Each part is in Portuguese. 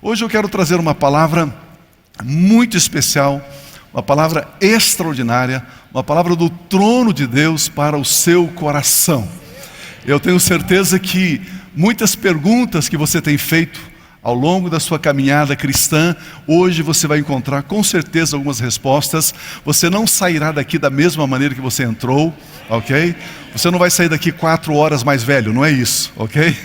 Hoje eu quero trazer uma palavra muito especial, uma palavra extraordinária, uma palavra do trono de Deus para o seu coração. Eu tenho certeza que muitas perguntas que você tem feito ao longo da sua caminhada cristã, hoje você vai encontrar com certeza algumas respostas. Você não sairá daqui da mesma maneira que você entrou, ok? Você não vai sair daqui 4 horas mais velho, não é isso, ok?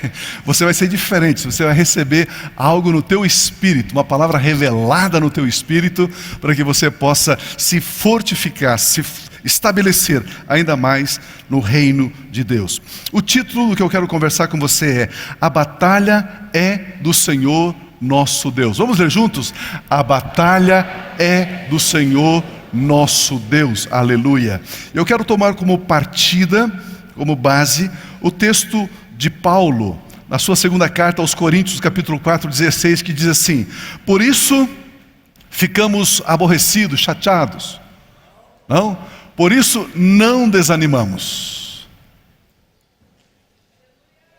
Você vai ser diferente, você vai receber algo no teu espírito, uma palavra revelada no teu espírito, para que você possa se fortificar, se estabelecer ainda mais no reino de Deus. O título do que eu quero conversar com você é: A batalha é do Senhor nosso Deus. Vamos ler juntos? A batalha é do Senhor nosso Deus. Aleluia. Eu quero tomar como partida, como base, o texto de Paulo, na sua segunda carta aos Coríntios, capítulo 4, 16, que diz assim: Por isso ficamos aborrecidos, chateados. Não? Por isso não desanimamos.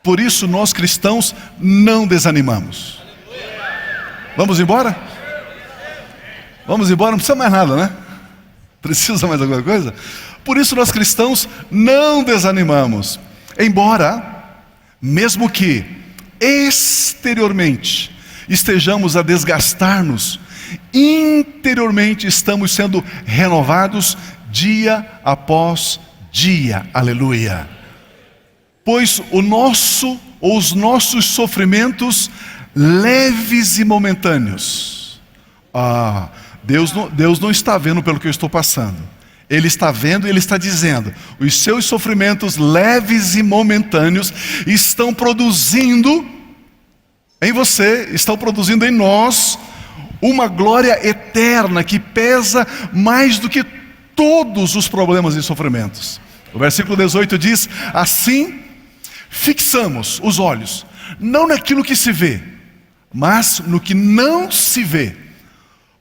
Por isso nós cristãos não desanimamos. Vamos embora? Vamos embora, não precisa mais nada, né? Precisa mais alguma coisa? Por isso nós cristãos não desanimamos. Embora, mesmo que exteriormente estejamos a desgastar-nos, interiormente estamos sendo renovados dia após dia. Aleluia. Pois os nossos sofrimentos leves e momentâneos. Deus não está vendo pelo que eu estou passando. Ele está vendo e Ele está dizendo: os seus sofrimentos leves e momentâneos estão produzindo em você, estão produzindo em nós uma glória eterna que pesa mais do que todos os problemas e sofrimentos. O versículo 18 diz: assim fixamos os olhos, não naquilo que se vê, mas no que não se vê.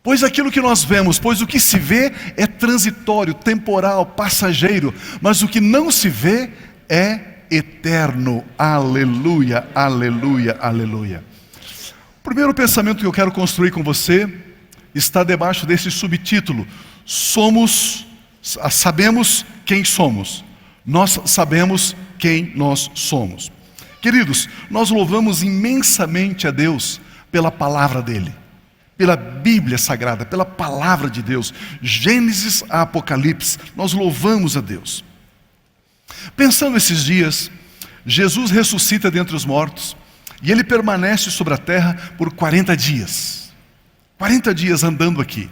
Pois aquilo que nós vemos, pois o que se vê é transitório, temporal, passageiro, mas o que não se vê é eterno. Aleluia, aleluia, aleluia. O primeiro pensamento que eu quero construir com você está debaixo desse subtítulo: sabemos quem somos. Nós sabemos quem nós somos. Queridos, nós louvamos imensamente a Deus pela palavra dEle, pela Bíblia Sagrada, pela palavra de Deus, Gênesis a Apocalipse. Nós louvamos a Deus. Pensando esses dias, Jesus ressuscita dentre os mortos e Ele permanece sobre a terra por 40 dias. 40 dias andando aqui.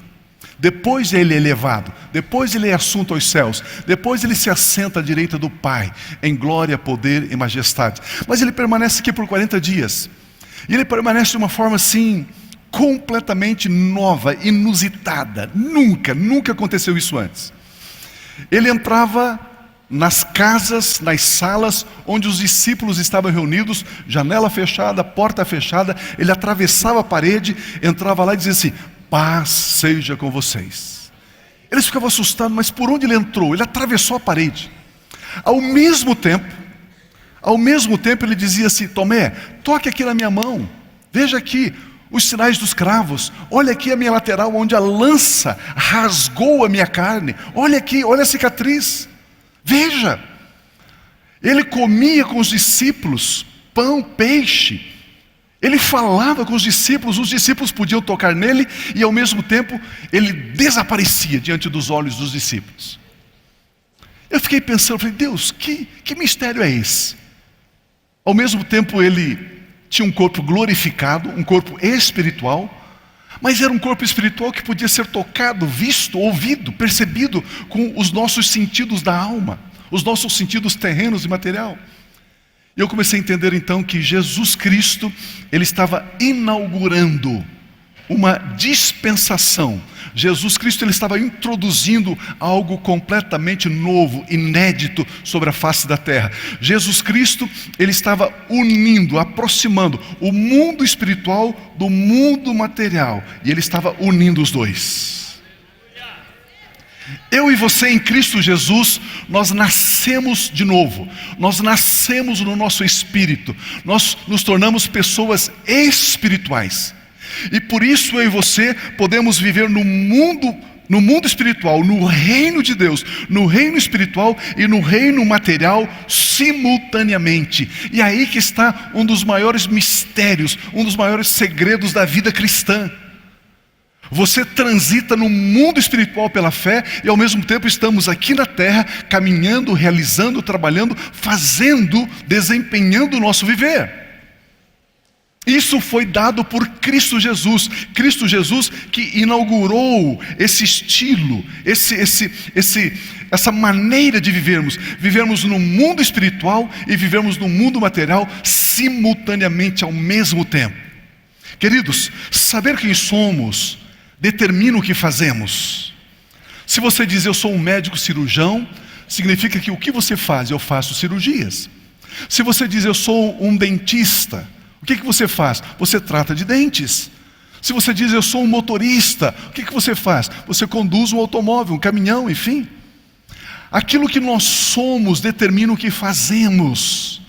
Depois Ele é elevado, depois Ele é assunto aos céus, depois Ele se assenta à direita do Pai, em glória, poder e majestade. Mas Ele permanece aqui por 40 dias. E Ele permanece de uma forma assim, completamente nova, inusitada. Nunca aconteceu isso antes. Ele entrava nas casas, nas salas onde os discípulos estavam reunidos, janela fechada, porta fechada. Ele atravessava a parede, entrava lá e dizia assim: paz seja com vocês. Eles ficavam assustados, mas por onde ele entrou? Ele atravessou a parede. Ao mesmo tempo ele dizia assim: Tomé, toque aqui na minha mão, veja aqui os sinais dos cravos, olha aqui a minha lateral onde a lança rasgou a minha carne, olha aqui, olha a cicatriz, veja. Ele comia com os discípulos pão, peixe. Ele falava com os discípulos podiam tocar nele, e ao mesmo tempo ele desaparecia diante dos olhos dos discípulos. Eu fiquei pensando, falei: Deus, que mistério é esse? Ao mesmo tempo ele tinha um corpo glorificado, um corpo espiritual, mas era um corpo espiritual que podia ser tocado, visto, ouvido, percebido com os nossos sentidos da alma, os nossos sentidos terrenos e material. E eu comecei a entender então que Jesus Cristo, Ele estava inaugurando uma dispensação. Jesus Cristo, Ele estava introduzindo algo completamente novo, inédito sobre a face da terra. Jesus Cristo, Ele estava unindo, aproximando o mundo espiritual do mundo material. E Ele estava unindo os dois. Eu e você em Cristo Jesus, nós nascemos de novo, nós nascemos no nosso espírito, nós nos tornamos pessoas espirituais. E por isso eu e você podemos viver no mundo espiritual, no reino de Deus, no reino espiritual e no reino material simultaneamente. E aí que está um dos maiores mistérios, um dos maiores segredos da vida cristã. Você transita no mundo espiritual pela fé e ao mesmo tempo estamos aqui na terra caminhando, realizando, trabalhando, fazendo, desempenhando o nosso viver. Isso foi dado por Cristo Jesus. Cristo Jesus que inaugurou esse estilo, essa maneira de vivermos no mundo espiritual e vivermos no mundo material simultaneamente ao mesmo tempo. Queridos, saber quem somos determina o que fazemos. Se você diz eu sou um médico cirurgião, significa que o que você faz? Eu faço cirurgias. Se você diz eu sou um dentista, o que você faz? Você trata de dentes. Se você diz eu sou um motorista, o que você faz? Você conduz um automóvel, um caminhão, enfim. Aquilo que nós somos determina o que fazemos.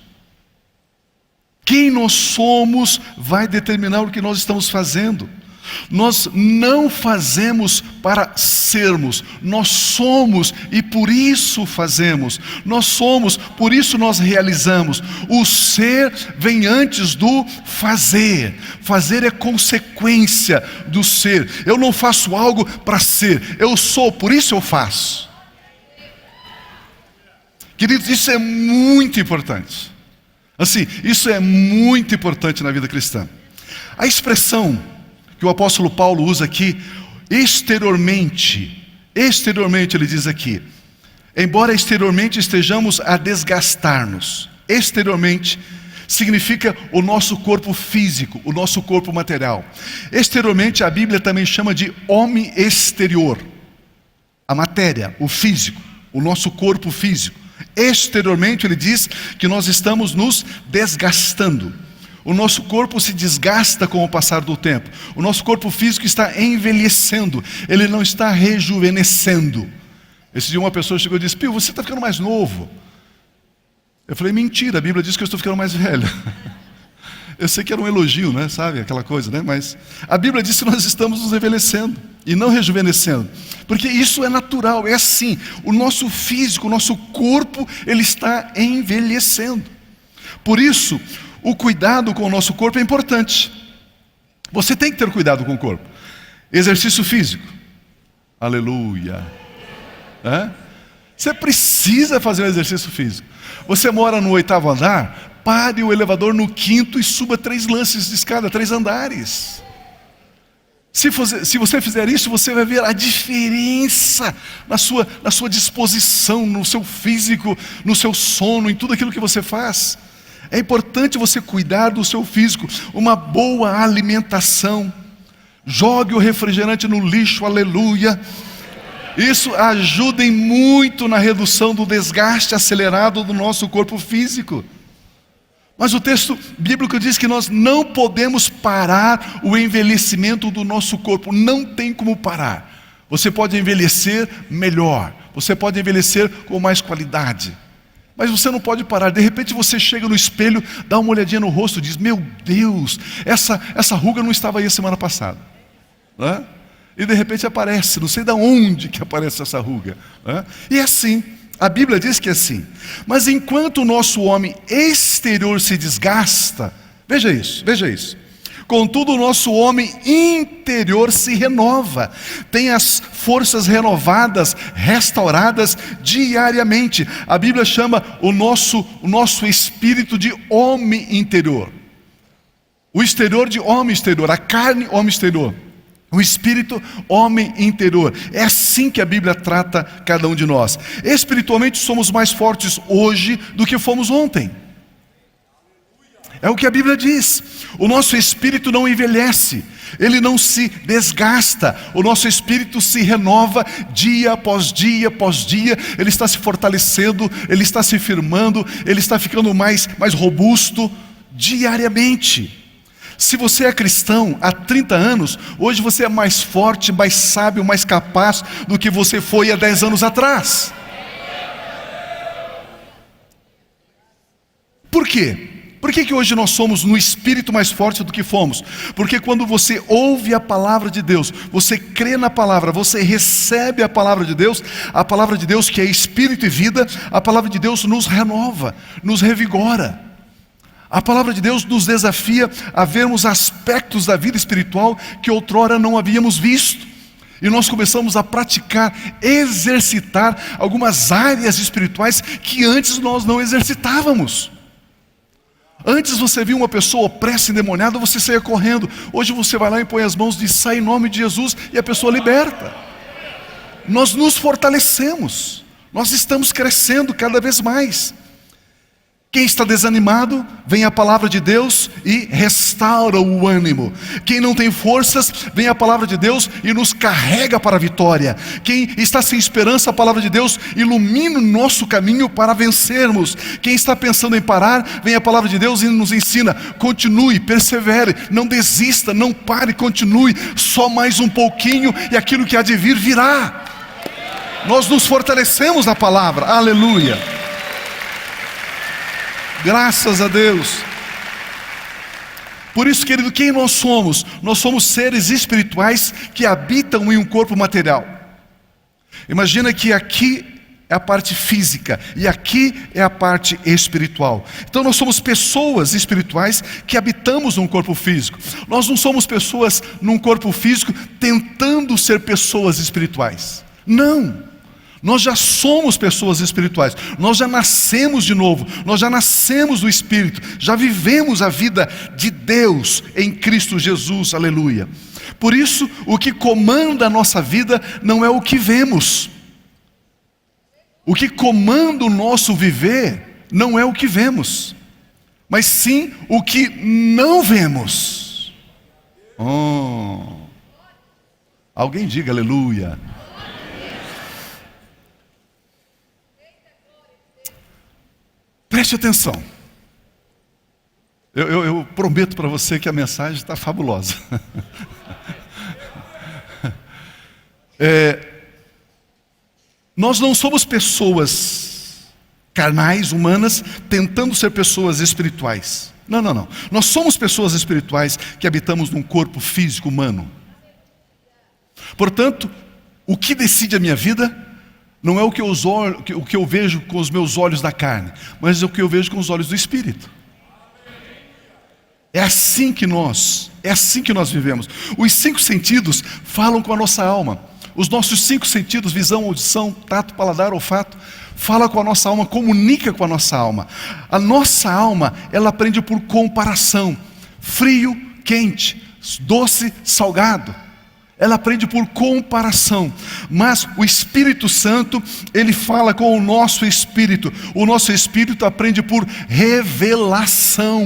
Quem nós somos vai determinar o que nós estamos fazendo. Nós não fazemos para sermos, nós somos e por isso fazemos. Nós somos, por isso nós realizamos. O ser vem antes do fazer. Fazer é consequência do ser. Eu não faço algo para ser, eu sou, por isso eu faço. Queridos, isso é muito importante. Assim, isso é muito importante na vida cristã. A expressão que o apóstolo Paulo usa aqui, exteriormente ele diz aqui, embora exteriormente estejamos a desgastar-nos, exteriormente significa o nosso corpo físico, o nosso corpo material. Exteriormente a Bíblia também chama de homem exterior, a matéria, o físico, o nosso corpo físico. Exteriormente ele diz que nós estamos nos desgastando. O nosso corpo se desgasta com o passar do tempo. O nosso corpo físico está envelhecendo. Ele não está rejuvenescendo. Esse dia uma pessoa chegou e disse: Pio, você está ficando mais novo. Eu falei: mentira, a Bíblia diz que eu estou ficando mais velho. Eu sei que era um elogio, né? Sabe, aquela coisa, né? Mas a Bíblia diz que nós estamos nos envelhecendo e não rejuvenescendo. Porque isso é natural, é assim. O nosso físico, o nosso corpo, ele está envelhecendo. Por isso, o cuidado com o nosso corpo é importante. Você tem que ter cuidado com o corpo. Exercício físico. Aleluia. Você precisa fazer um exercício físico. Você mora no 8º andar, pare o elevador no 5º e suba 3 lances de escada, 3 andares. Se você fizer isso, você vai ver a diferença na sua disposição, no seu físico, no seu sono, em tudo aquilo que você faz. É importante você cuidar do seu físico, uma boa alimentação. Jogue o refrigerante no lixo, aleluia. Isso ajuda muito na redução do desgaste acelerado do nosso corpo físico. Mas o texto bíblico diz que nós não podemos parar o envelhecimento do nosso corpo. Não tem como parar. Você pode envelhecer melhor, você pode envelhecer com mais qualidade, mas você não pode parar. De repente você chega no espelho, dá uma olhadinha no rosto e diz: meu Deus, essa ruga não estava aí a semana passada, né? E de repente aparece, não sei de onde que aparece essa ruga, né? E é assim, a Bíblia diz que é assim. Mas enquanto o nosso homem exterior se desgasta, veja isso, contudo o nosso homem interior se renova, tem as forças renovadas, restauradas diariamente. A Bíblia chama o nosso espírito de homem interior. O exterior de homem exterior, a carne homem exterior, o espírito homem interior. É assim que a Bíblia trata cada um de nós. Espiritualmente somos mais fortes hoje do que fomos ontem. É o que a Bíblia diz. O nosso espírito não envelhece, ele não se desgasta. O nosso espírito se renova dia após dia após dia. Ele está se fortalecendo, ele está se firmando, ele está ficando mais robusto diariamente. Se você é cristão há 30 anos, hoje você é mais forte, mais sábio, mais capaz do que você foi há 10 anos atrás. Por quê? Por que hoje nós somos no Espírito mais forte do que fomos? Porque quando você ouve a palavra de Deus, você crê na palavra, você recebe a palavra de Deus que é Espírito e vida, a palavra de Deus nos renova, nos revigora. A palavra de Deus nos desafia a vermos aspectos da vida espiritual que outrora não havíamos visto. E nós começamos a praticar, exercitar algumas áreas espirituais que antes nós não exercitávamos. Antes você via uma pessoa opressa, endemoniada, você saía correndo. Hoje você vai lá e põe as mãos e diz, sai em nome de Jesus, e a pessoa liberta. Nós nos fortalecemos, nós estamos crescendo cada vez mais. Quem está desanimado, vem a palavra de Deus e restaura o ânimo. Quem não tem forças, vem a palavra de Deus e nos carrega para a vitória. Quem está sem esperança, a palavra de Deus ilumina o nosso caminho para vencermos. Quem está pensando em parar, vem a palavra de Deus e nos ensina, continue, persevere, não desista, não pare, continue, só mais um pouquinho e aquilo que há de vir virá. Nós nos fortalecemos na palavra, aleluia. Graças a Deus. Por isso, querido, quem nós somos? Nós somos seres espirituais que habitam em um corpo material. Imagina que aqui é a parte física e aqui é a parte espiritual. Então nós somos pessoas espirituais que habitamos num corpo físico. Nós não somos pessoas num corpo físico tentando ser pessoas espirituais. Não. Nós já somos pessoas espirituais, nós já nascemos de novo, nós já nascemos do Espírito, já vivemos a vida de Deus em Cristo Jesus, aleluia. Por isso, o que comanda a nossa vida não é o que vemos. O que comanda o nosso viver não é o que vemos, mas sim o que não vemos. Alguém diga aleluia. Preste atenção. Eu prometo para você que a mensagem está fabulosa. Nós não somos pessoas carnais, humanas, tentando ser pessoas espirituais. Não. Nós somos pessoas espirituais que habitamos num corpo físico humano. Portanto, o que decide a minha vida não é o que eu vejo com os meus olhos da carne, mas é o que eu vejo com os olhos do Espírito. É assim que nós vivemos. Os 5 sentidos falam com a nossa alma. Os nossos 5 sentidos, visão, audição, tato, paladar, olfato, fala com a nossa alma, comunica com a nossa alma. A nossa alma, ela aprende por comparação. Frio, quente, doce, salgado. Ela aprende por comparação, mas o Espírito Santo, ele fala com o nosso espírito aprende por revelação.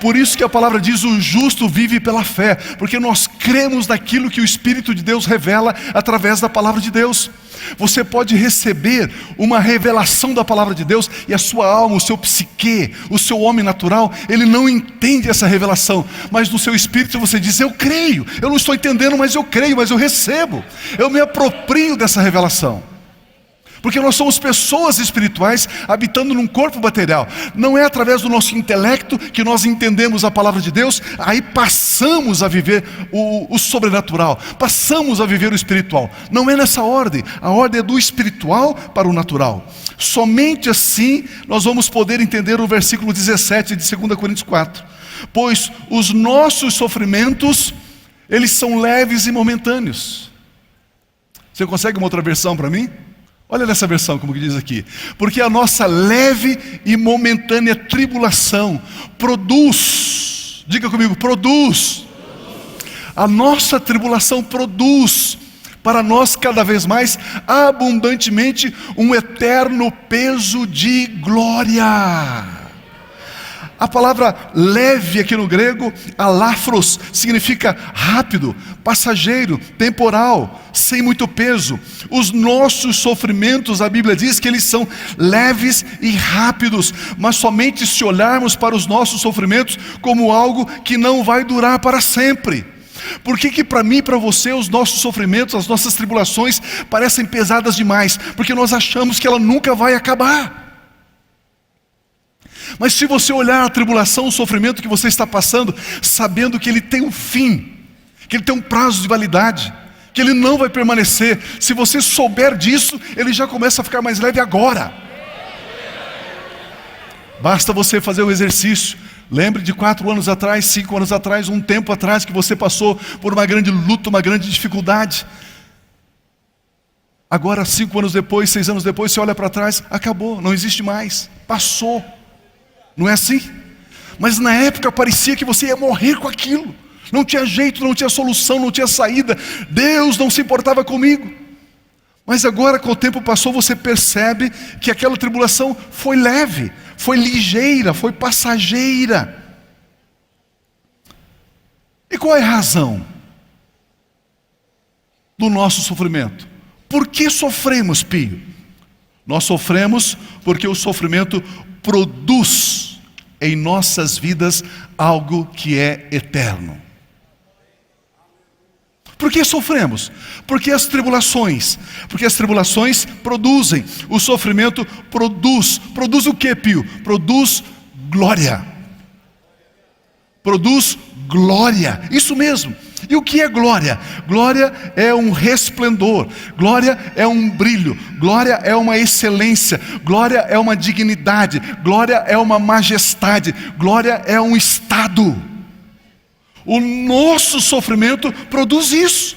Por isso que a palavra diz, o justo vive pela fé, porque nós cremos naquilo que o Espírito de Deus revela através da palavra de Deus. Você pode receber uma revelação da palavra de Deus e a sua alma, o seu psique, o seu homem natural, ele não entende essa revelação, mas no seu espírito você diz, eu creio, eu não estou entendendo, mas eu creio, mas eu recebo, eu me aproprio dessa revelação. Porque nós somos pessoas espirituais habitando num corpo material. Não é através do nosso intelecto que nós entendemos a palavra de Deus, aí passamos a viver o sobrenatural, passamos a viver o espiritual. Não é nessa ordem, a ordem é do espiritual para o natural. Somente assim nós vamos poder entender o versículo 17 de 2 Coríntios 4. Pois os nossos sofrimentos, eles são leves e momentâneos. Você consegue uma outra versão para mim? Olha nessa versão como que diz aqui. Porque a nossa leve e momentânea tribulação produz, diga comigo, produz. A nossa tribulação produz para nós cada vez mais abundantemente um eterno peso de glória. A palavra leve aqui no grego, alafros, significa rápido, passageiro, temporal, sem muito peso. Os nossos sofrimentos, a Bíblia diz que eles são leves e rápidos, mas somente se olharmos para os nossos sofrimentos como algo que não vai durar para sempre. Por que para mim e para você os nossos sofrimentos, as nossas tribulações parecem pesadas demais? Porque nós achamos que ela nunca vai acabar. Mas se você olhar a tribulação, o sofrimento que você está passando, sabendo que ele tem um fim, que ele tem um prazo de validade, que ele não vai permanecer, se você souber disso, ele já começa a ficar mais leve agora. Basta você fazer o exercício. Lembre de 4 anos atrás, 5 anos atrás, um tempo atrás, que você passou por uma grande luta, uma grande dificuldade. Agora, 5 anos depois, 6 anos depois, você olha para trás, acabou, não existe mais, passou. Não é assim? Mas na época parecia que você ia morrer com aquilo. Não tinha jeito, não tinha solução, não tinha saída. Deus não se importava comigo. Mas agora, com o tempo passou, você percebe que aquela tribulação foi leve, foi ligeira, foi passageira. E qual é a razão do nosso sofrimento? Por que sofremos, Pio? Nós sofremos porque o sofrimento produz em nossas vidas algo que é eterno. Por que sofremos? Porque as tribulações produzem, o sofrimento produz o que, Pio? Produz glória. Produz glória, isso mesmo. E o que é glória? Glória é um resplendor, glória é um brilho, glória é uma excelência, glória é uma dignidade, glória é uma majestade, glória é um estado. O nosso sofrimento produz isso,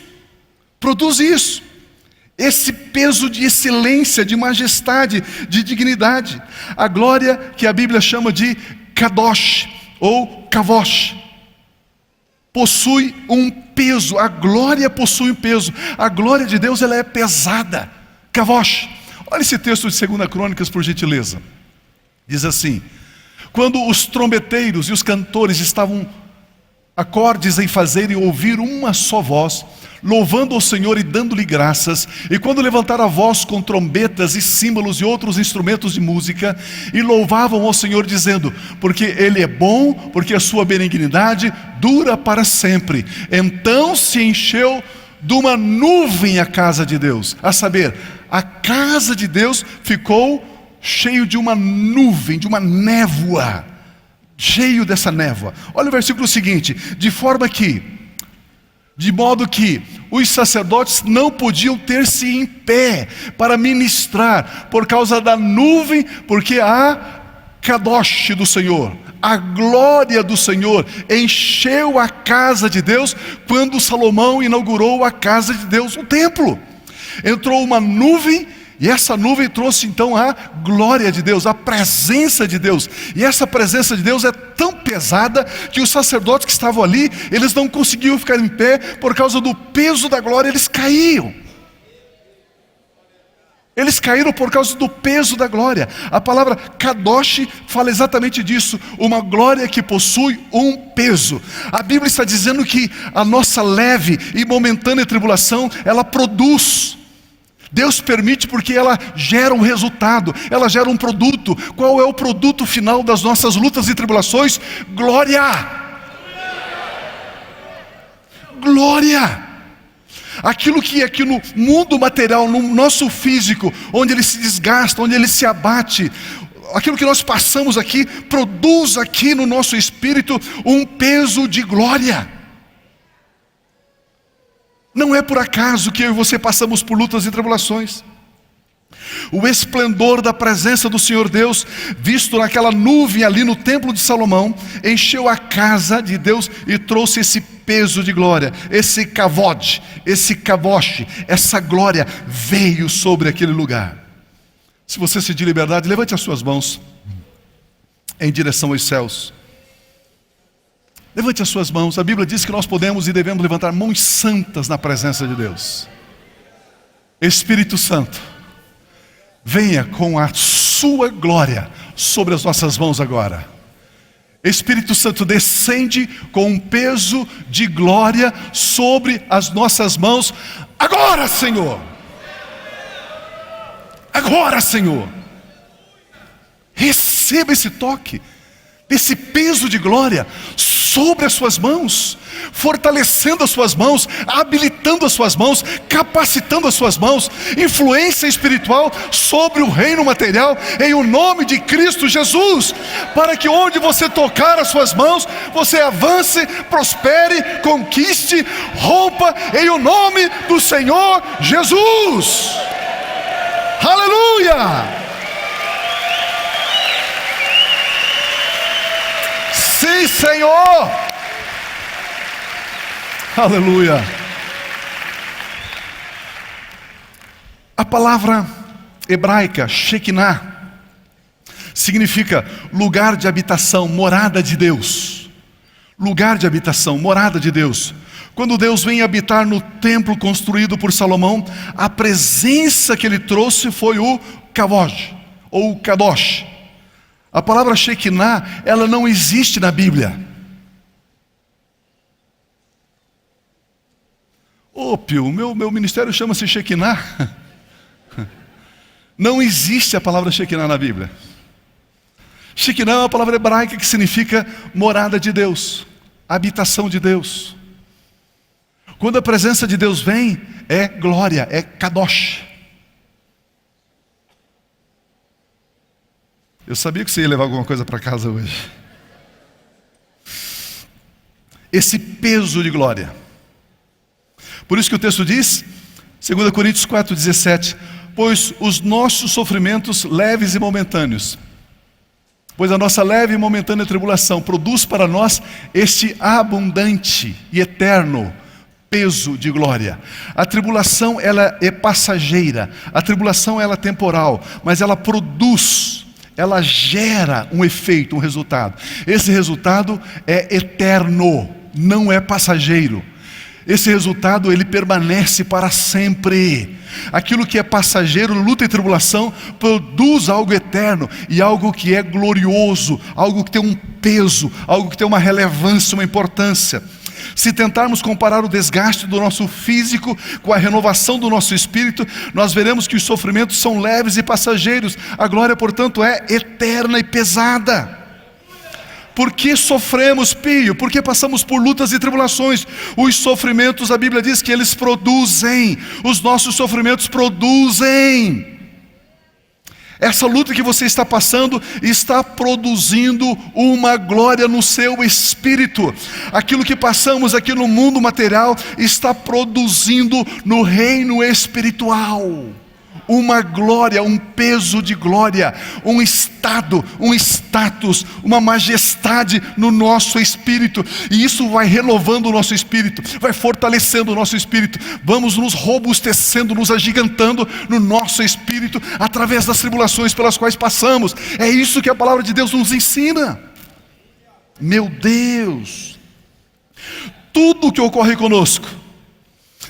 esse peso de excelência, de majestade, de dignidade. A glória que a Bíblia chama de kadosh ou kavosh, possui um peso. A glória possui um peso. A glória de Deus, ela é pesada. Kavosh. Olha esse texto de 2 Crônicas, por gentileza. Diz assim: quando os trombeteiros e os cantores estavam acordes em fazer e ouvir uma só voz, louvando ao Senhor e dando-lhe graças, e quando levantaram a voz com trombetas e símbolos e outros instrumentos de música, e louvavam ao Senhor dizendo: porque Ele é bom, porque a sua benignidade dura para sempre. Então se encheu de uma nuvem a casa de Deus, a saber, a casa de Deus ficou cheio de uma nuvem, de uma névoa, cheio dessa névoa. Olha o versículo seguinte: de modo que os sacerdotes não podiam ter-se em pé para ministrar por causa da nuvem, porque a Kadosh do Senhor, a glória do Senhor, encheu a casa de Deus quando Salomão inaugurou a casa de Deus, o templo. Entrou uma nuvem, e essa nuvem trouxe então a glória de Deus, a presença de Deus. E essa presença de Deus é tão pesada que os sacerdotes que estavam ali, eles não conseguiam ficar em pé por causa do peso da glória, eles caíam. Eles caíram por causa do peso da glória. A palavra Kadosh fala exatamente disso, uma glória que possui um peso. A Bíblia está dizendo que a nossa leve e momentânea tribulação, ela produz. Deus permite porque ela gera um resultado, ela gera um produto. Qual é o produto final das nossas lutas e tribulações? Glória! Glória! Aquilo que aqui no mundo material, no nosso físico, onde ele se desgasta, onde ele se abate, aquilo que nós passamos aqui, produz aqui no nosso espírito um peso de glória. Não é por acaso que eu e você passamos por lutas e tribulações. O esplendor da presença do Senhor Deus, visto naquela nuvem ali no templo de Salomão, encheu a casa de Deus e trouxe esse peso de glória, esse kavod, esse kavosh, essa glória veio sobre aquele lugar. Se você sentir liberdade, levante as suas mãos em direção aos céus. Levante as suas mãos. A Bíblia diz que nós podemos e devemos levantar mãos santas na presença de Deus. Espírito Santo, venha com a sua glória sobre as nossas mãos agora. Espírito Santo, descende com um peso de glória sobre as nossas mãos agora, Senhor. Agora, Senhor. Receba esse toque, esse peso de glória sobre as suas mãos, fortalecendo as suas mãos, habilitando as suas mãos, capacitando as suas mãos, influência espiritual sobre o reino material, em o nome de Cristo Jesus, para que onde você tocar as suas mãos, você avance, prospere, conquiste, rompa, em o nome do Senhor Jesus. Aleluia! Sim, Senhor! Aleluia! A palavra hebraica Shekinah significa lugar de habitação, morada de Deus. Lugar de habitação, morada de Deus. Quando Deus vem habitar no templo construído por Salomão, a presença que ele trouxe foi o Kavod, ou Kadosh. A palavra Shekinah, ela não existe na Bíblia. Ô Pio, meu ministério chama-se Shekinah. Não existe a palavra Shekinah na Bíblia. Shekinah é uma palavra hebraica que significa morada de Deus, habitação de Deus. Quando a presença de Deus vem, é glória, é Kadosh. Eu sabia que você ia levar alguma coisa para casa hoje. Esse peso de glória. Por isso que o texto diz, 2 Coríntios 4,17, pois os nossos sofrimentos leves e momentâneos, pois a nossa leve e momentânea tribulação produz para nós este abundante e eterno peso de glória. A tribulação, ela é passageira, a tribulação, ela é temporal, mas ela produz, ela gera um efeito, um resultado. Esse resultado é eterno, não é passageiro. Esse resultado, ele permanece para sempre. Aquilo que é passageiro, luta e tribulação, produz algo eterno e algo que é glorioso, algo que tem um peso, algo que tem uma relevância, uma importância. Se tentarmos comparar o desgaste do nosso físico com a renovação do nosso espírito, nós veremos que os sofrimentos são leves e passageiros. A glória, portanto, é eterna e pesada. Por que sofremos, Pio? Por que passamos por lutas e tribulações? Os sofrimentos, a Bíblia diz que eles produzem. Os nossos sofrimentos produzem. Essa luta que você está passando está produzindo uma glória no seu espírito. Aquilo que passamos aqui no mundo material está produzindo no reino espiritual uma glória, um peso de glória, um estado, um status, uma majestade no nosso espírito. E isso vai renovando o nosso espírito, vai fortalecendo o nosso espírito. Vamos nos robustecendo, nos agigantando no nosso espírito através das tribulações pelas quais passamos. É isso que a palavra de Deus nos ensina. Meu Deus! Tudo que ocorre conosco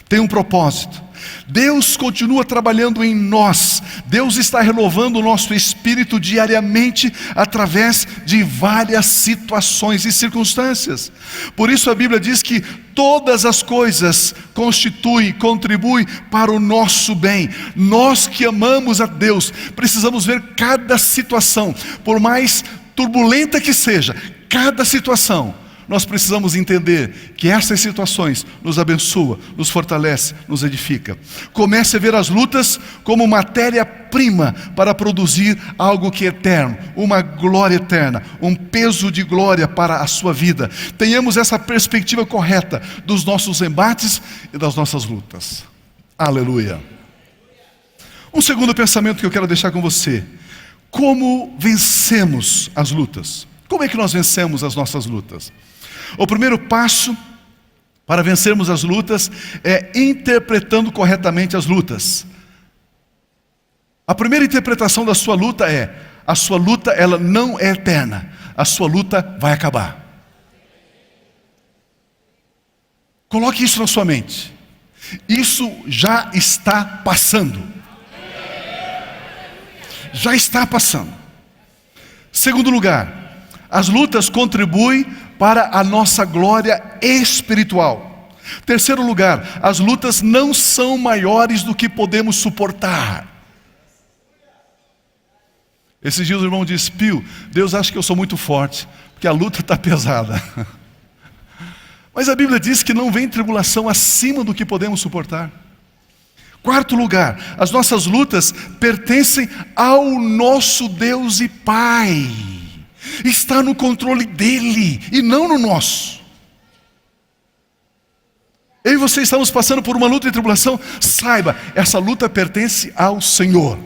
tem um propósito. Deus continua trabalhando em nós. Deus está renovando o nosso espírito diariamente através de várias situações e circunstâncias. Por isso a Bíblia diz que todas as coisas contribuem para o nosso bem. Nós que amamos a Deus, precisamos ver cada situação, por mais turbulenta que seja, cada situação. Nós precisamos entender que essas situações nos abençoam, nos fortalece, nos edifica. Comece a ver as lutas como matéria-prima para produzir algo que é eterno, uma glória eterna, um peso de glória para a sua vida. Tenhamos essa perspectiva correta dos nossos embates e das nossas lutas. Aleluia. Um segundo pensamento que eu quero deixar com você. Como vencemos as lutas? Como é que nós vencemos as nossas lutas? O primeiro passo para vencermos as lutas é interpretando corretamente as lutas. A primeira interpretação da sua luta é: a sua luta, ela não é eterna, a sua luta vai acabar. Coloque isso na sua mente. Isso já está passando. Já está passando. Segundo lugar, as lutas contribuem para a nossa glória espiritual. Terceiro lugar, as lutas não são maiores do que podemos suportar. Esses dias o irmão disse: Pio, Deus acha que eu sou muito forte, porque a luta está pesada. Mas a Bíblia diz que não vem tribulação acima do que podemos suportar. Quarto lugar, as nossas lutas pertencem ao nosso Deus e Pai. Está no controle dele e não no nosso. Eu e você estamos passando por uma luta e tribulação. Saiba, essa luta pertence ao Senhor.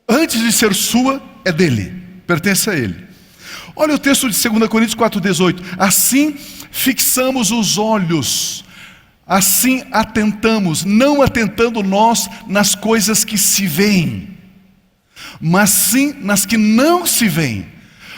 Antes de ser sua, é dele, pertence a ele. Olha o texto de 2 Coríntios 4,18. Assim fixamos os olhos, assim atentamos, não atentando nós nas coisas que se veem, mas sim nas que não se veem.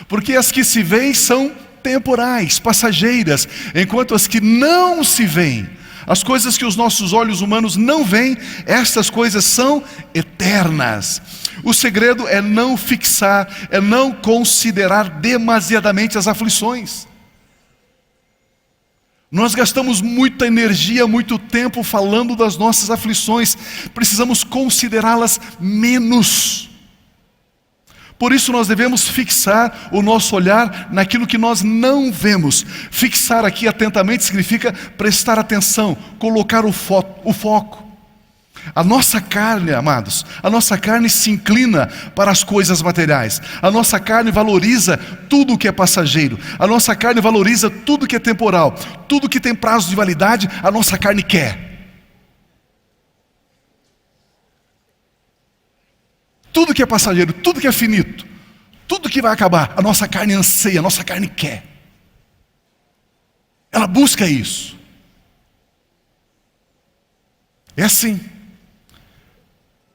Porque as que se veem são temporais, passageiras, enquanto as que não se veem, as coisas que os nossos olhos humanos não veem, estas coisas são eternas. O segredo é não fixar, é não considerar demasiadamente as aflições. Nós gastamos muita energia, muito tempo falando das nossas aflições. Precisamos considerá-las menos. Por isso nós devemos fixar o nosso olhar naquilo que nós não vemos. Fixar aqui atentamente significa prestar atenção, colocar o foco. A nossa carne, amados, a nossa carne se inclina para as coisas materiais. A nossa carne valoriza tudo o que é passageiro. A nossa carne valoriza tudo que é temporal. Tudo que tem prazo de validade, a nossa carne quer. Tudo que é passageiro, tudo que é finito, tudo que vai acabar, a nossa carne anseia, a nossa carne quer. Ela busca isso. É assim.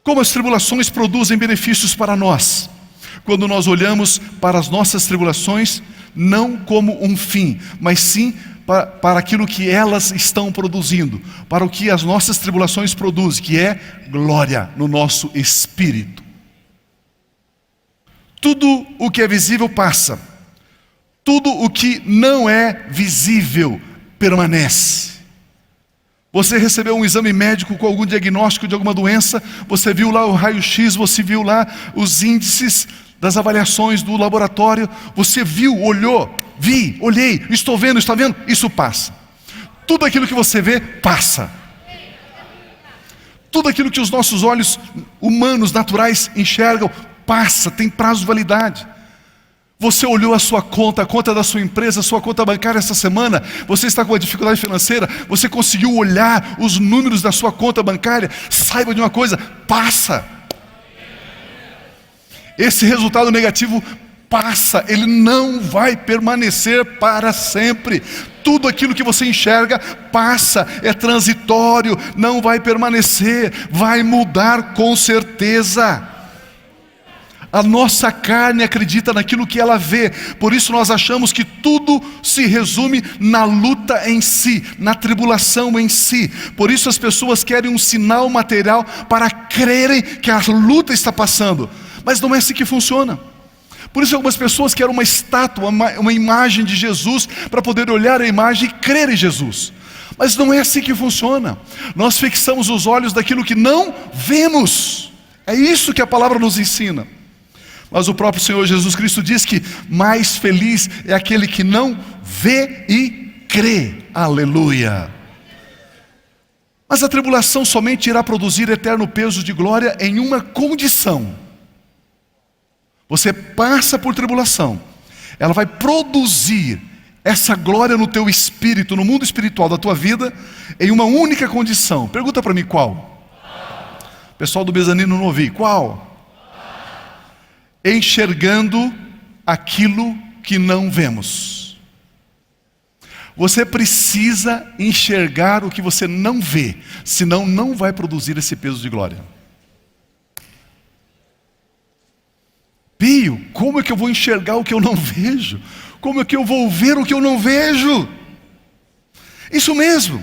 Como as tribulações produzem benefícios para nós, quando nós olhamos para as nossas tribulações, não como um fim, mas sim para aquilo que elas estão produzindo, para o que as nossas tribulações produzem, que é glória no nosso espírito. Tudo o que é visível passa, tudo o que não é visível permanece. Você recebeu um exame médico com algum diagnóstico de alguma doença, você viu lá o raio-x, você viu lá os índices das avaliações do laboratório, você viu, olhou, olhei, estou vendo, está vendo? Isso passa. Tudo aquilo que você vê, passa. Tudo aquilo que os nossos olhos humanos, naturais, enxergam, passa, tem prazo de validade. Você olhou a sua conta, a conta da sua empresa, a sua conta bancária essa semana, você está com uma dificuldade financeira, você conseguiu olhar os números da sua conta bancária, saiba de uma coisa, passa. Esse resultado negativo passa, ele não vai permanecer para sempre. Tudo aquilo que você enxerga passa, é transitório, não vai permanecer, vai mudar com certeza. A nossa carne acredita naquilo que ela vê, por isso nós achamos que tudo se resume na luta em si, na tribulação em si. Por isso as pessoas querem um sinal material para crerem que a luta está passando, mas não é assim que funciona. Por isso algumas pessoas querem uma estátua, uma imagem de Jesus, para poder olhar a imagem e crer em Jesus. Mas não é assim que funciona. Nós fixamos os olhos daquilo que não vemos. É isso que a palavra nos ensina. Mas o próprio Senhor Jesus Cristo diz que mais feliz é aquele que não vê e crê. Aleluia. Mas a tribulação somente irá produzir eterno peso de glória em uma condição. Você passa por tribulação, ela vai produzir essa glória no teu espírito, no mundo espiritual da tua vida, em uma única condição. Pergunta para mim qual? Pessoal do mezanino não ouvi. Qual? Enxergando aquilo que não vemos. Você precisa enxergar o que você não vê, senão não vai produzir esse peso de glória. Pio, como é que eu vou enxergar o que eu não vejo? Como é que eu vou ver o que eu não vejo? Isso mesmo.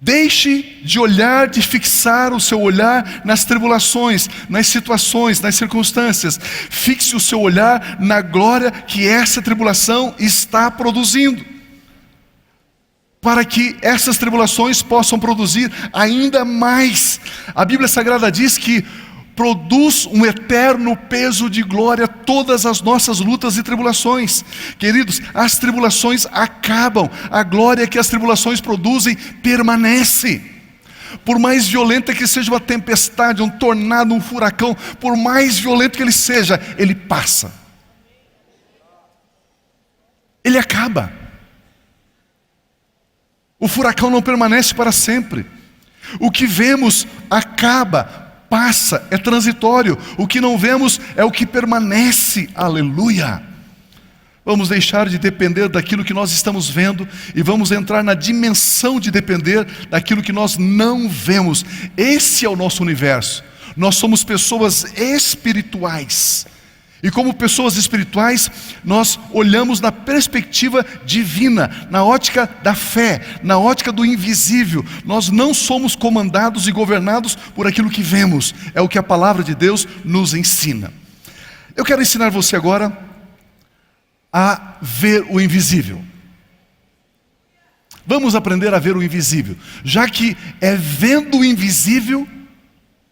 Deixe de olhar, de fixar o seu olhar nas tribulações, nas situações, nas circunstâncias. Fixe o seu olhar na glória que essa tribulação está produzindo, para que essas tribulações possam produzir ainda mais. A Bíblia Sagrada diz que produz um eterno peso de glória todas as nossas lutas e tribulações. Queridos, as tribulações acabam, a glória que as tribulações produzem permanece. Por mais violenta que seja uma tempestade, um tornado, um furacão, por mais violento que ele seja, ele passa. Ele acaba. O furacão não permanece para sempre. O que vemos acaba, passa, é transitório. O que não vemos é o que permanece. Aleluia! Vamos deixar de depender daquilo que nós estamos vendo e vamos entrar na dimensão de depender daquilo que nós não vemos. Esse é o nosso universo. Nós somos pessoas espirituais. E como pessoas espirituais, nós olhamos na perspectiva divina, na ótica da fé, na ótica do invisível. Nós não somos comandados e governados por aquilo que vemos. É o que a palavra de Deus nos ensina. Eu quero ensinar você agora a ver o invisível. Vamos aprender a ver o invisível, já que é vendo o invisível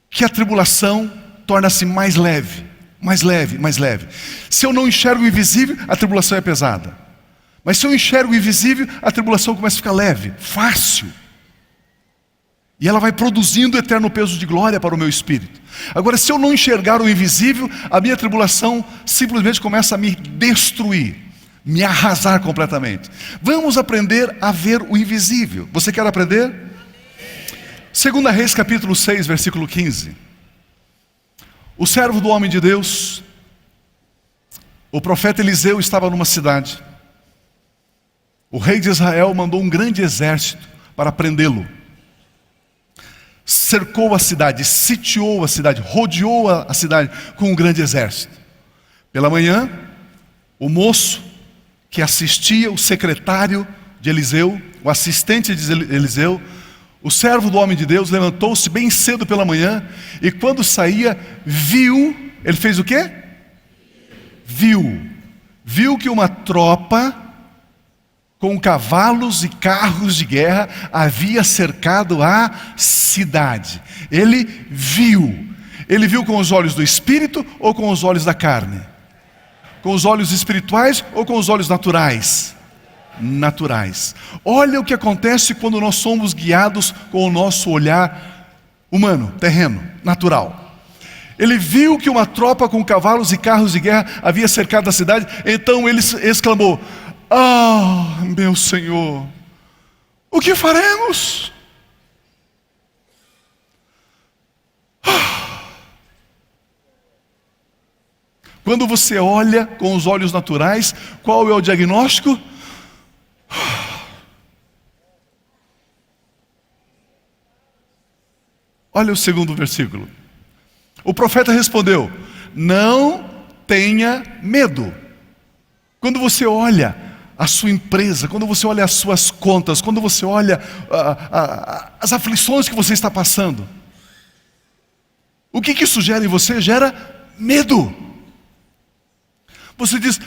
que a tribulação torna-se mais leve. Mais leve, mais leve. Se eu não enxergo o invisível, a tribulação é pesada. Mas se eu enxergo o invisível, a tribulação começa a ficar leve, fácil. E ela vai produzindo eterno peso de glória para o meu espírito. Agora, se eu não enxergar o invisível, a minha tribulação simplesmente começa a me destruir, me arrasar completamente. Vamos aprender a ver o invisível. Você quer aprender? 2 Reis capítulo 6, versículo 15. O servo do homem de Deus, o profeta Eliseu, estava numa cidade. O rei de Israel mandou um grande exército para prendê-lo. Cercou a cidade, sitiou a cidade, rodeou a cidade com um grande exército. Pela manhã, o moço que assistia, o secretário de Eliseu, o assistente de Eliseu, o servo do homem de Deus levantou-se bem cedo pela manhã e quando saía, viu, ele fez o quê? Viu que uma tropa com cavalos e carros de guerra havia cercado a cidade. Ele viu com os olhos do espírito ou com os olhos da carne? Com os olhos espirituais ou com os olhos naturais? Naturais. Olha o que acontece quando nós somos guiados com o nosso olhar humano, terreno, natural. Ele viu que uma tropa com cavalos e carros de guerra havia cercado a cidade, então ele exclamou: "Ah, meu Senhor, o que faremos?" Quando você olha com os olhos naturais, qual é o diagnóstico? Olha o segundo versículo. O profeta respondeu: "Não tenha medo." Quando você olha a sua empresa, quando você olha as suas contas, quando você olha as aflições que você está passando, o que isso gera em você? Gera medo. Você diz: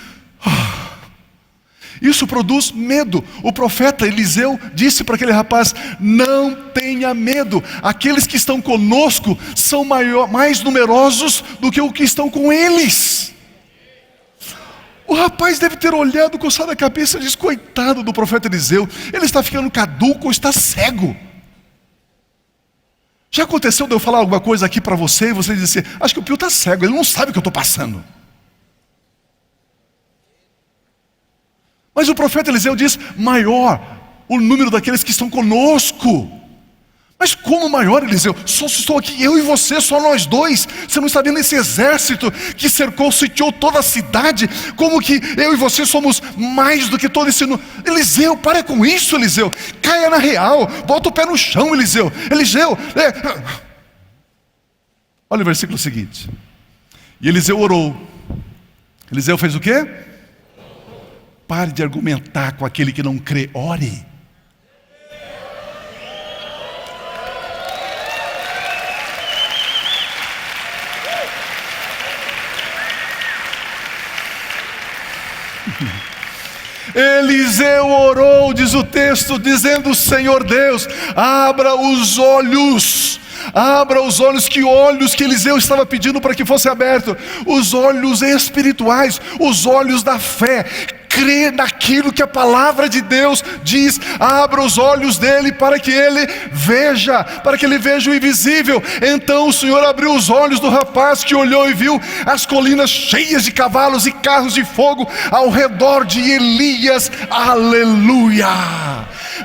isso produz medo. O profeta Eliseu disse para aquele rapaz: "Não tenha medo, aqueles que estão conosco são mais numerosos do que os que estão com eles." O rapaz deve ter olhado, coçado a cabeça e disse: "Coitado do profeta Eliseu, ele está ficando caduco ou está cego." Já aconteceu de eu falar alguma coisa aqui para você e você dizer: "Acho que o Pio está cego, ele não sabe o que eu estou passando." Mas o profeta Eliseu diz: maior o número daqueles que estão conosco. Mas como maior, Eliseu? Só estou aqui, eu e você, só nós dois. Você não está vendo esse exército que cercou, sitiou toda a cidade? Como que eu e você somos mais do que todo esse número? Eliseu, para com isso, Eliseu. Caia na real, bota o pé no chão, Eliseu. Olha o versículo seguinte. E Eliseu orou. Eliseu fez o quê? Pare de argumentar com aquele que não crê, ore. Eliseu orou, diz o texto, dizendo: Senhor Deus, abra os olhos Abra os olhos. Que olhos que Eliseu estava pedindo para que fosse aberto? Os olhos espirituais, os olhos da fé. Crê naquilo que a palavra de Deus diz. Abra os olhos dele para que ele veja o invisível. Então o Senhor abriu os olhos do rapaz, que olhou e viu as colinas cheias de cavalos e carros de fogo ao redor de Elias. Aleluia!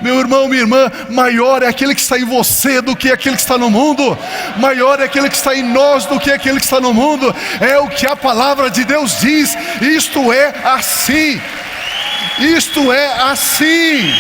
Meu irmão, minha irmã, maior é aquele que está em você do que aquele que está no mundo. Maior é aquele que está em nós do que aquele que está no mundo. É o que a palavra de Deus diz. Isto é assim. Isto é assim.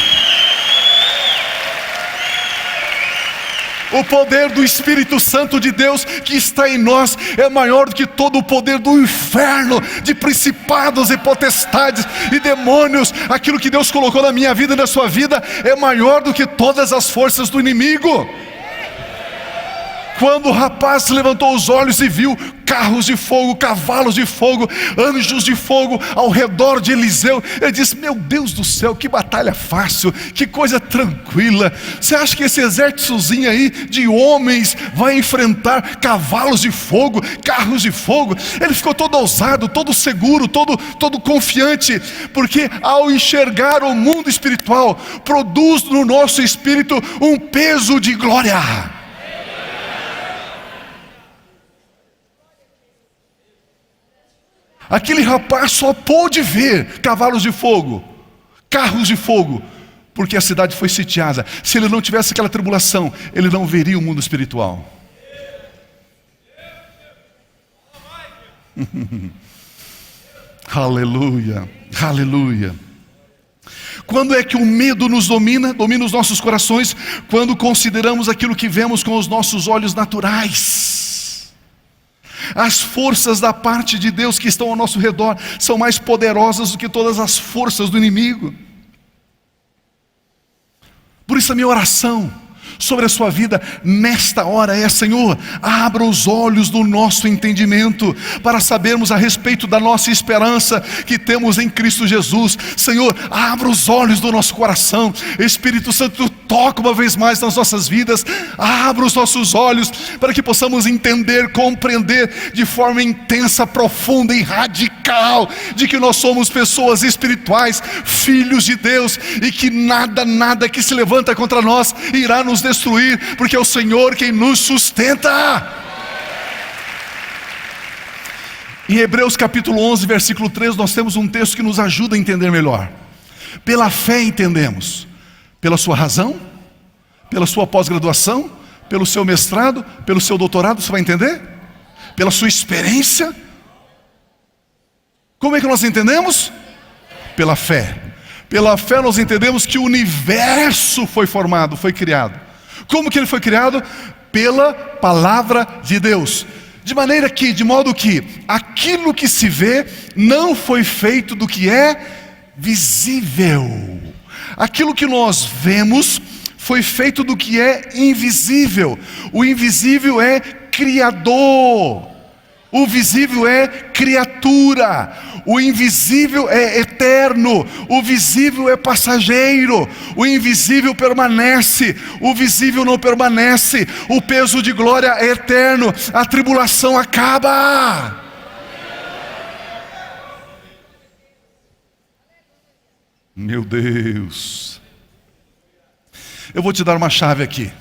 O poder do Espírito Santo de Deus que está em nós é maior do que todo o poder do inferno, de principados e potestades e demônios. Aquilo que Deus colocou na minha vida e na sua vida é maior do que todas as forças do inimigo. Quando o rapaz levantou os olhos e viu carros de fogo, cavalos de fogo, anjos de fogo ao redor de Eliseu, ele disse: meu Deus do céu, que batalha fácil, que coisa tranquila. Você acha que esse exércitozinho aí de homens vai enfrentar cavalos de fogo, carros de fogo? Ele ficou todo ousado, todo seguro, todo confiante, porque ao enxergar o mundo espiritual, produz no nosso espírito um peso de glória. Aquele rapaz só pôde ver cavalos de fogo, carros de fogo, porque a cidade foi sitiada. Se ele não tivesse aquela tribulação, ele não veria o mundo espiritual. Aleluia, aleluia. Quando é que o medo nos domina os nossos corações? Quando consideramos aquilo que vemos com os nossos olhos naturais. As forças da parte de Deus que estão ao nosso redor são mais poderosas do que todas as forças do inimigo. Por isso a minha oração sobre a sua vida nesta hora é: Senhor, abra os olhos do nosso entendimento para sabermos a respeito da nossa esperança que temos em Cristo Jesus. Senhor, abra os olhos do nosso coração. Espírito Santo, toca uma vez mais nas nossas vidas. Abra os nossos olhos para que possamos entender, compreender de forma intensa, profunda e radical de que nós somos pessoas espirituais, filhos de Deus, e que nada que se levanta contra nós irá nos destruir, porque é o Senhor quem nos sustenta. Em Hebreus capítulo 11, versículo 3, nós temos um texto que nos ajuda a entender melhor. Pela fé entendemos, pela sua razão, pela sua pós-graduação, pelo seu mestrado, pelo seu doutorado, você vai entender? Pela sua experiência. Como é que nós entendemos? Pela fé. Pela fé nós entendemos que o universo foi formado, foi criado. Como que ele foi criado? Pela palavra de Deus. De modo que aquilo que se vê não foi feito do que é visível. Aquilo que nós vemos foi feito do que é invisível. O invisível é criador. O visível é criatura. O invisível é eterno. O visível é passageiro. O invisível permanece. O visível não permanece. O peso de glória é eterno. A tribulação acaba. Meu Deus. Eu vou te dar uma chave aqui.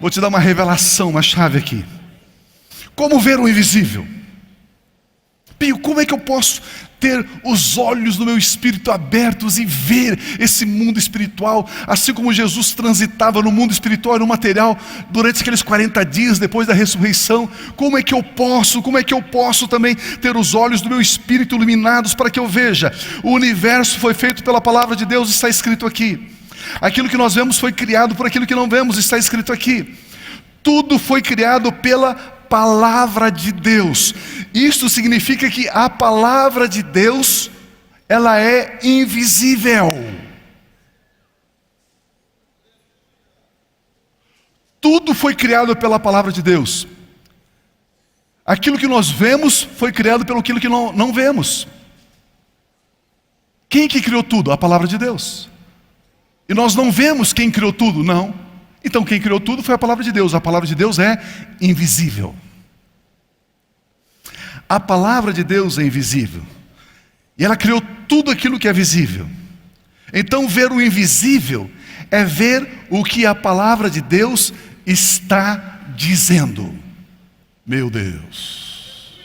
Vou te dar uma revelação, uma chave aqui. Como ver o invisível? Pio, como é que eu posso ter os olhos do meu espírito abertos e ver esse mundo espiritual, assim como Jesus transitava no mundo espiritual e no material durante aqueles 40 dias depois da ressurreição? Como é que eu posso também ter os olhos do meu espírito iluminados para que eu veja? O universo foi feito pela palavra de Deus, está escrito aqui. Aquilo que nós vemos foi criado por aquilo que não vemos, está escrito aqui. Tudo foi criado pela palavra de Deus. Isso significa que a palavra de Deus, ela é invisível. Tudo foi criado pela palavra de Deus. Aquilo que nós vemos foi criado pelo aquilo que não vemos. Quem que criou tudo? A palavra de Deus. E nós não vemos quem criou tudo, não. Então quem criou tudo foi a palavra de Deus. A palavra de Deus é invisível. A palavra de Deus é invisível. E ela criou tudo aquilo que é visível. Então ver o invisível é ver o que a palavra de Deus está dizendo. Meu Deus.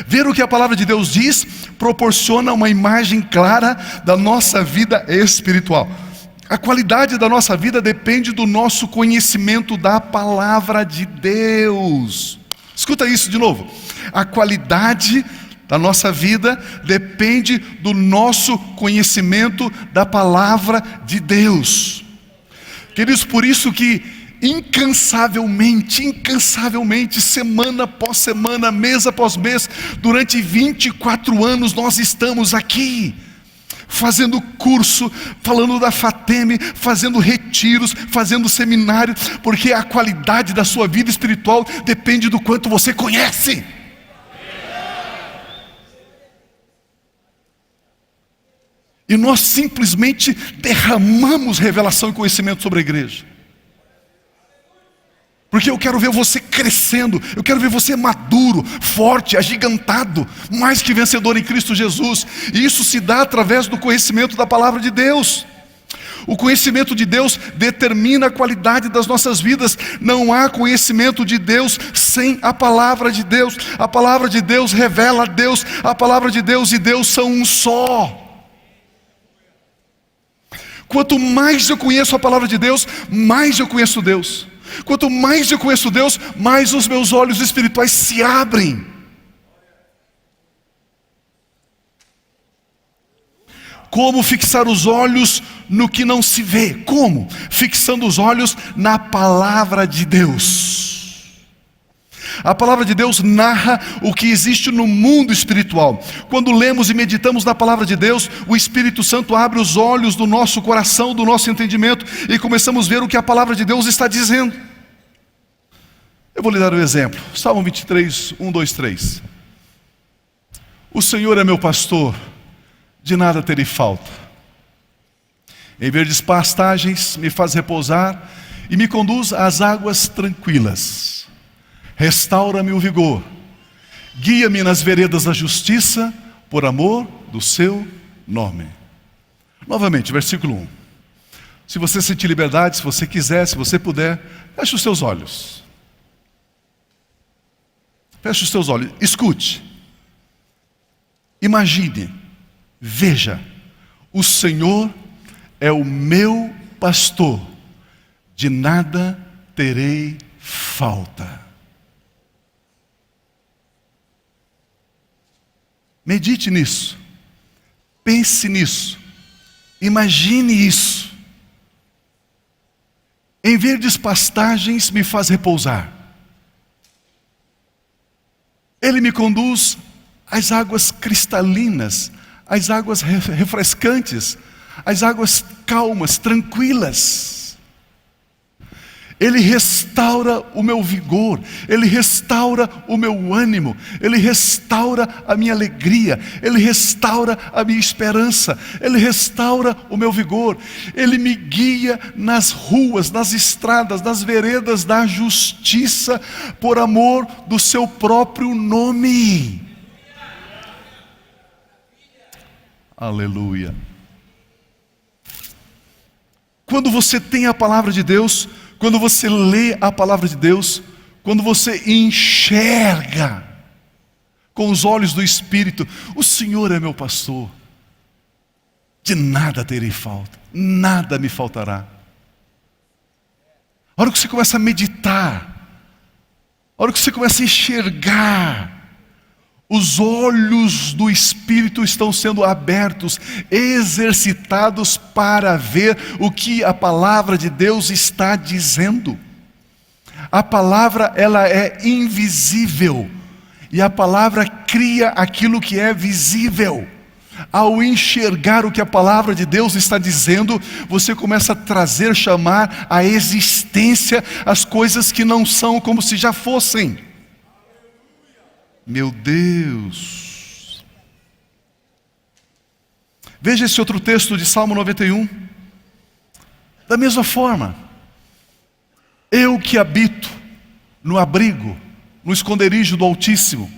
Ver o que a palavra de Deus diz proporciona uma imagem clara da nossa vida espiritual. A qualidade da nossa vida depende do nosso conhecimento da palavra de Deus. Escuta isso de novo. A qualidade da nossa vida depende do nosso conhecimento da palavra de Deus. Queridos, por isso que incansavelmente, semana após semana, mês após mês, durante 24 anos nós estamos aqui, fazendo curso, falando da FATEM, fazendo retiros, fazendo seminário, porque a qualidade da sua vida espiritual depende do quanto você conhece. E nós simplesmente derramamos revelação e conhecimento sobre a igreja. Porque eu quero ver você crescendo, eu quero ver você maduro, forte, agigantado, mais que vencedor em Cristo Jesus. E isso se dá através do conhecimento da palavra de Deus. O conhecimento de Deus determina a qualidade das nossas vidas. Não há conhecimento de Deus sem a palavra de Deus. A palavra de Deus revela a Deus. A palavra de Deus e Deus são um só. Quanto mais eu conheço a palavra de Deus, mais eu conheço Deus. Quanto mais eu conheço Deus, mais os meus olhos espirituais se abrem. Como fixar os olhos no que não se vê? Como? Fixando os olhos na palavra de Deus. A palavra de Deus narra o que existe no mundo espiritual. Quando lemos e meditamos na palavra de Deus, o Espírito Santo abre os olhos do nosso coração, do nosso entendimento, e começamos a ver o que a palavra de Deus está dizendo. Eu vou lhe dar um exemplo. Salmo 23, 1, 2, 3. O Senhor é meu pastor, de nada terei falta. Em verdes pastagens me faz repousar e me conduz às águas tranquilas. Restaura-me o vigor, guia-me nas veredas da justiça, por amor do seu nome. Novamente, versículo 1. Se você sentir liberdade, se você quiser, se você puder, feche os seus olhos. Feche os seus olhos, escute. Imagine, veja, o Senhor é o meu pastor, de nada terei falta. Medite nisso, pense nisso, imagine isso. Em verdes pastagens me faz repousar. Ele me conduz às águas cristalinas, às águas refrescantes, às águas calmas, tranquilas. Ele restaura o meu vigor, Ele restaura o meu ânimo, Ele restaura a minha alegria, Ele restaura a minha esperança, Ele restaura o meu vigor. Ele me guia nas ruas, nas estradas, nas veredas da justiça, por amor do seu próprio nome. Aleluia. Quando você tem a palavra de Deus, quando você lê a palavra de Deus, quando você enxerga com os olhos do Espírito, o Senhor é meu pastor, de nada terei falta, nada me faltará. A hora que você começa a meditar, a hora que você começa a enxergar, os olhos do Espírito estão sendo abertos, exercitados para ver o que a palavra de Deus está dizendo. A palavra, ela é invisível, e a palavra cria aquilo que é visível. Ao enxergar o que a palavra de Deus está dizendo, você começa a trazer, chamar à existência as coisas que não são como se já fossem. Meu Deus! Veja esse outro texto de Salmo 91. Da mesma forma, Eu que habito no abrigo, no esconderijo do Altíssimo,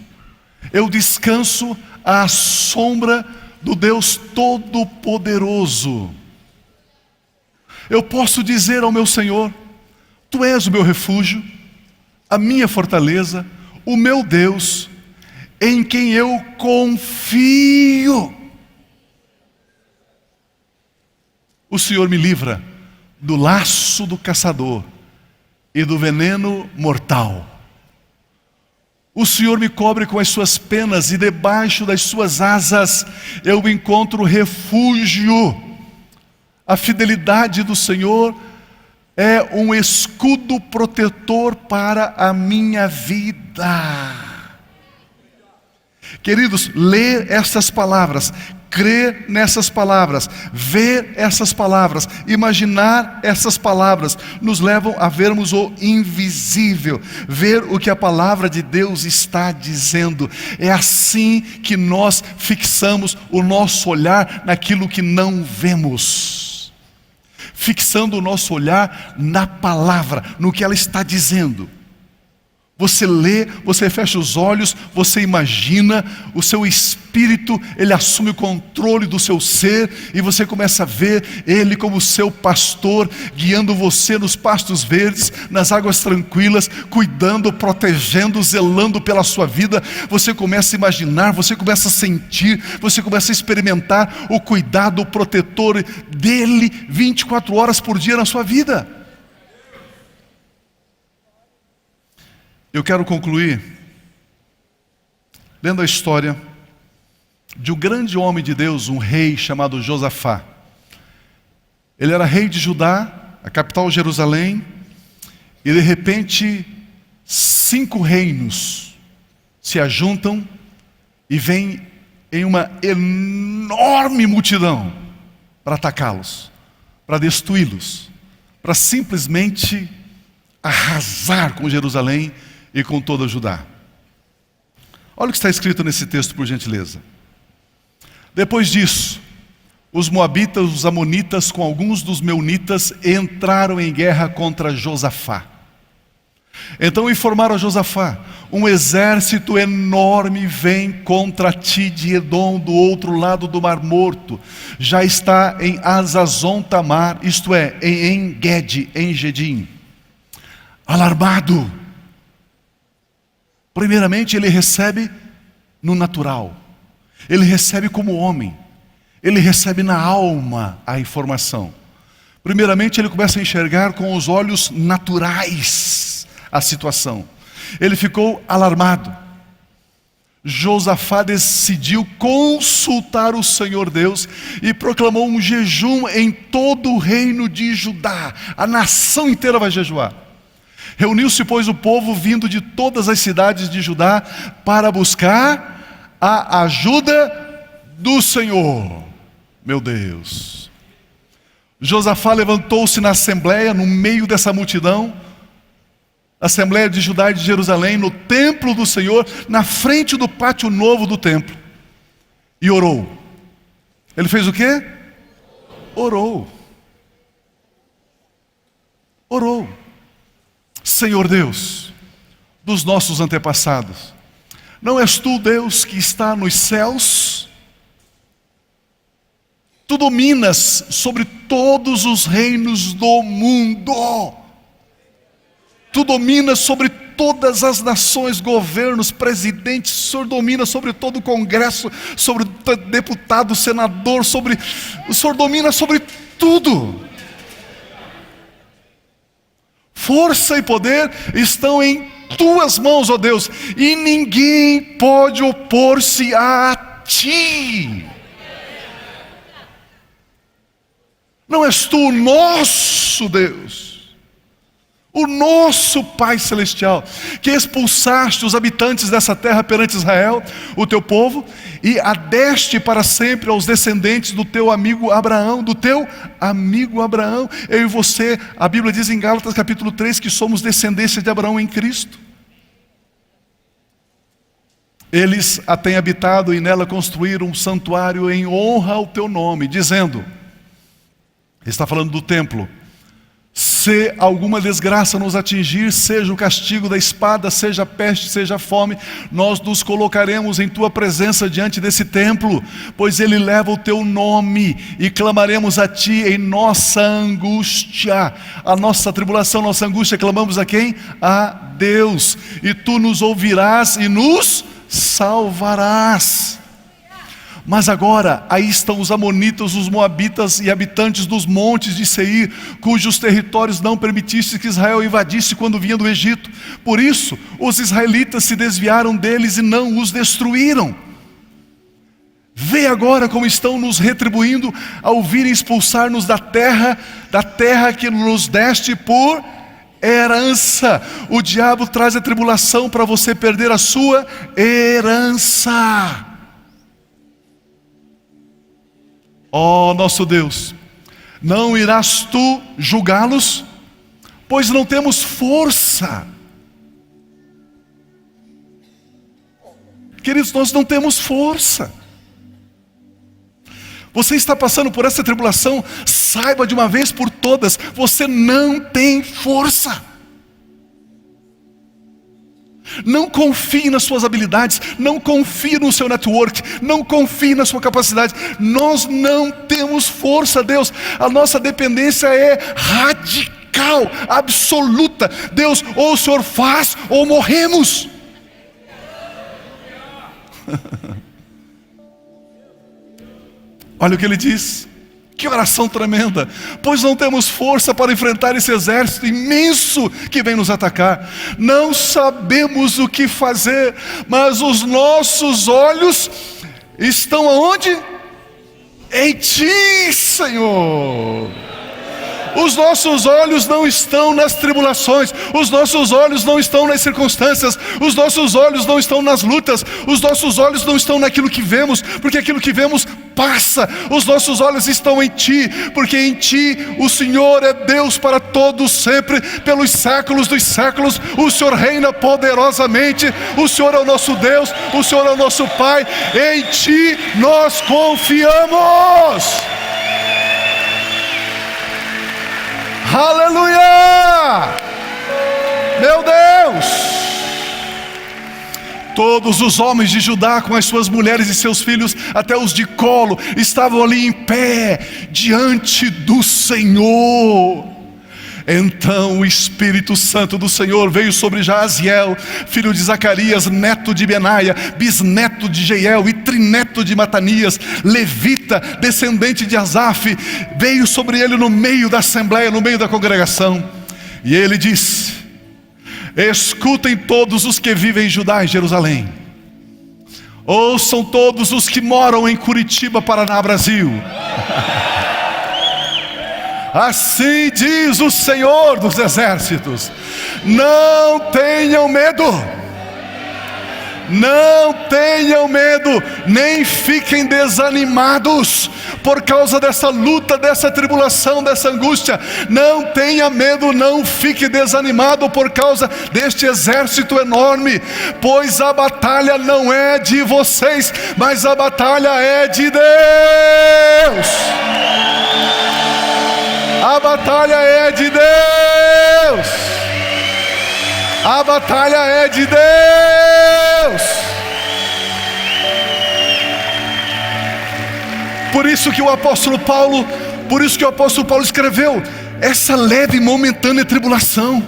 eu descanso à sombra do Deus Todo-Poderoso. Eu posso dizer ao meu Senhor: Tu és o meu refúgio, a minha fortaleza, o meu Deus, em quem eu confio. O Senhor me livra do laço do caçador e do veneno mortal. O Senhor me cobre com as suas penas e debaixo das suas asas eu encontro refúgio. A fidelidade do Senhor é um escudo protetor para a minha vida. Queridos, ler essas palavras, crer nessas palavras, ver essas palavras, imaginar essas palavras, nos levam a vermos o invisível, ver o que a palavra de Deus está dizendo. É assim que nós fixamos o nosso olhar naquilo que não vemos, fixando o nosso olhar na palavra, no que ela está dizendo. Você lê, você fecha os olhos, você imagina, o seu espírito, ele assume o controle do seu ser, e você começa a ver ele como seu pastor, guiando você nos pastos verdes, nas águas tranquilas, cuidando, protegendo, zelando pela sua vida. Você começa a imaginar, você começa a sentir, você começa a experimentar o cuidado, o protetor dele 24 horas por dia na sua vida. Eu quero concluir lendo a história de um grande homem de Deus, um rei chamado Josafá. Ele era rei de Judá, a capital Jerusalém, e de repente 5 reinos se ajuntam e vêm em uma enorme multidão para atacá-los, para destruí-los, para simplesmente arrasar com Jerusalém e com toda Judá. Olha o que está escrito nesse texto, por gentileza. Depois disso, os moabitas, os amonitas, com alguns dos meunitas, entraram em guerra contra Josafá. Então informaram a Josafá: um exército enorme vem contra ti de Edom, do outro lado do Mar Morto. Já está em Azazon Tamar, isto é, em En-Gedi, em Gedim. Alarmado. Primeiramente ele recebe no natural, ele recebe como homem, ele recebe na alma a informação. Primeiramente ele começa a enxergar com os olhos naturais a situação. Ele ficou alarmado. Josafá decidiu consultar o Senhor Deus e proclamou um jejum em todo o reino de Judá. A nação inteira vai jejuar. Reuniu-se, pois, o povo vindo de todas as cidades de Judá para buscar a ajuda do Senhor. Meu Deus! Josafá levantou-se na assembleia, no meio dessa multidão, assembleia de Judá e de Jerusalém, no templo do Senhor, na frente do pátio novo do templo, e orou. Ele fez o quê? Orou. Orou. Senhor Deus dos nossos antepassados, não és tu Deus que está nos céus? Tu dominas sobre todos os reinos do mundo. Tu dominas sobre todas as nações, governos, presidentes. O Senhor domina sobre todo o Congresso, sobre o deputado, senador, o Senhor domina sobre tudo. Força e poder estão em tuas mãos, ó Deus, e ninguém pode opor-se a ti. Não és tu o nosso Deus, o nosso Pai Celestial, que expulsaste os habitantes dessa terra perante Israel, o teu povo, e a deste para sempre aos descendentes do teu amigo Abraão, eu e você. A Bíblia diz em Gálatas capítulo 3 que somos descendência de Abraão em Cristo. Eles a têm habitado e nela construíram um santuário em honra ao teu nome, dizendo, está falando do templo: Se alguma desgraça nos atingir, seja o castigo da espada, seja a peste, seja a fome, nós nos colocaremos em tua presença diante desse templo, pois ele leva o teu nome, e clamaremos a ti em nossa angústia, a nossa tribulação, nossa angústia, clamamos a quem? A Deus, e tu nos ouvirás e nos salvarás. Mas agora, aí estão os amonitas, os moabitas e habitantes dos montes de Seir, cujos territórios não permitiste que Israel invadisse quando vinha do Egito. Por isso, os israelitas se desviaram deles e não os destruíram. Vê agora como estão nos retribuindo ao virem expulsar-nos da terra que nos deste por herança. O diabo traz a tribulação para você perder a sua herança. Ó nosso Deus, não irás tu julgá-los, pois não temos força. Queridos, nós não temos força. Você está passando por essa tribulação, saiba de uma vez por todas, você não tem força. Não confie nas suas habilidades, não confie no seu network, não confie na sua capacidade. Nós não temos força, Deus. A nossa dependência é radical, absoluta. Deus, ou o Senhor faz, ou morremos. Olha o que ele diz. Que oração tremenda. Pois não temos força para enfrentar esse exército imenso que vem nos atacar. Não sabemos o que fazer, mas os nossos olhos estão aonde? Em ti, Senhor. Os nossos olhos não estão nas tribulações, os nossos olhos não estão nas circunstâncias, os nossos olhos não estão nas lutas, os nossos olhos não estão naquilo que vemos, porque aquilo que vemos passa. Os nossos olhos estão em ti, porque em ti o Senhor é Deus para todos sempre, pelos séculos dos séculos. O Senhor reina poderosamente, o Senhor é o nosso Deus, o Senhor é o nosso Pai. Em ti nós confiamos. Aleluia! Meu Deus! Todos os homens de Judá, com as suas mulheres e seus filhos, até os de colo, estavam ali em pé, diante do Senhor. Então o Espírito Santo do Senhor veio sobre Jaaziel, filho de Zacarias, neto de Benaia, bisneto de Jeiel e trineto de Matanias, levita, descendente de Asaf. Veio sobre ele no meio da assembleia, no meio da congregação. E ele disse: escutem todos os que vivem em Judá e Jerusalém. Ouçam todos os que moram em Curitiba, Paraná, Brasil. Assim diz o Senhor dos Exércitos: não tenham medo, não tenham medo, nem fiquem desanimados por causa dessa luta, dessa tribulação, dessa angústia. Não tenha medo, não fique desanimado por causa deste exército enorme, pois a batalha não é de vocês, mas a batalha é de Deus. A batalha é de Deus. A batalha é de Deus. Por isso que o apóstolo Paulo escreveu essa leve e momentânea tribulação,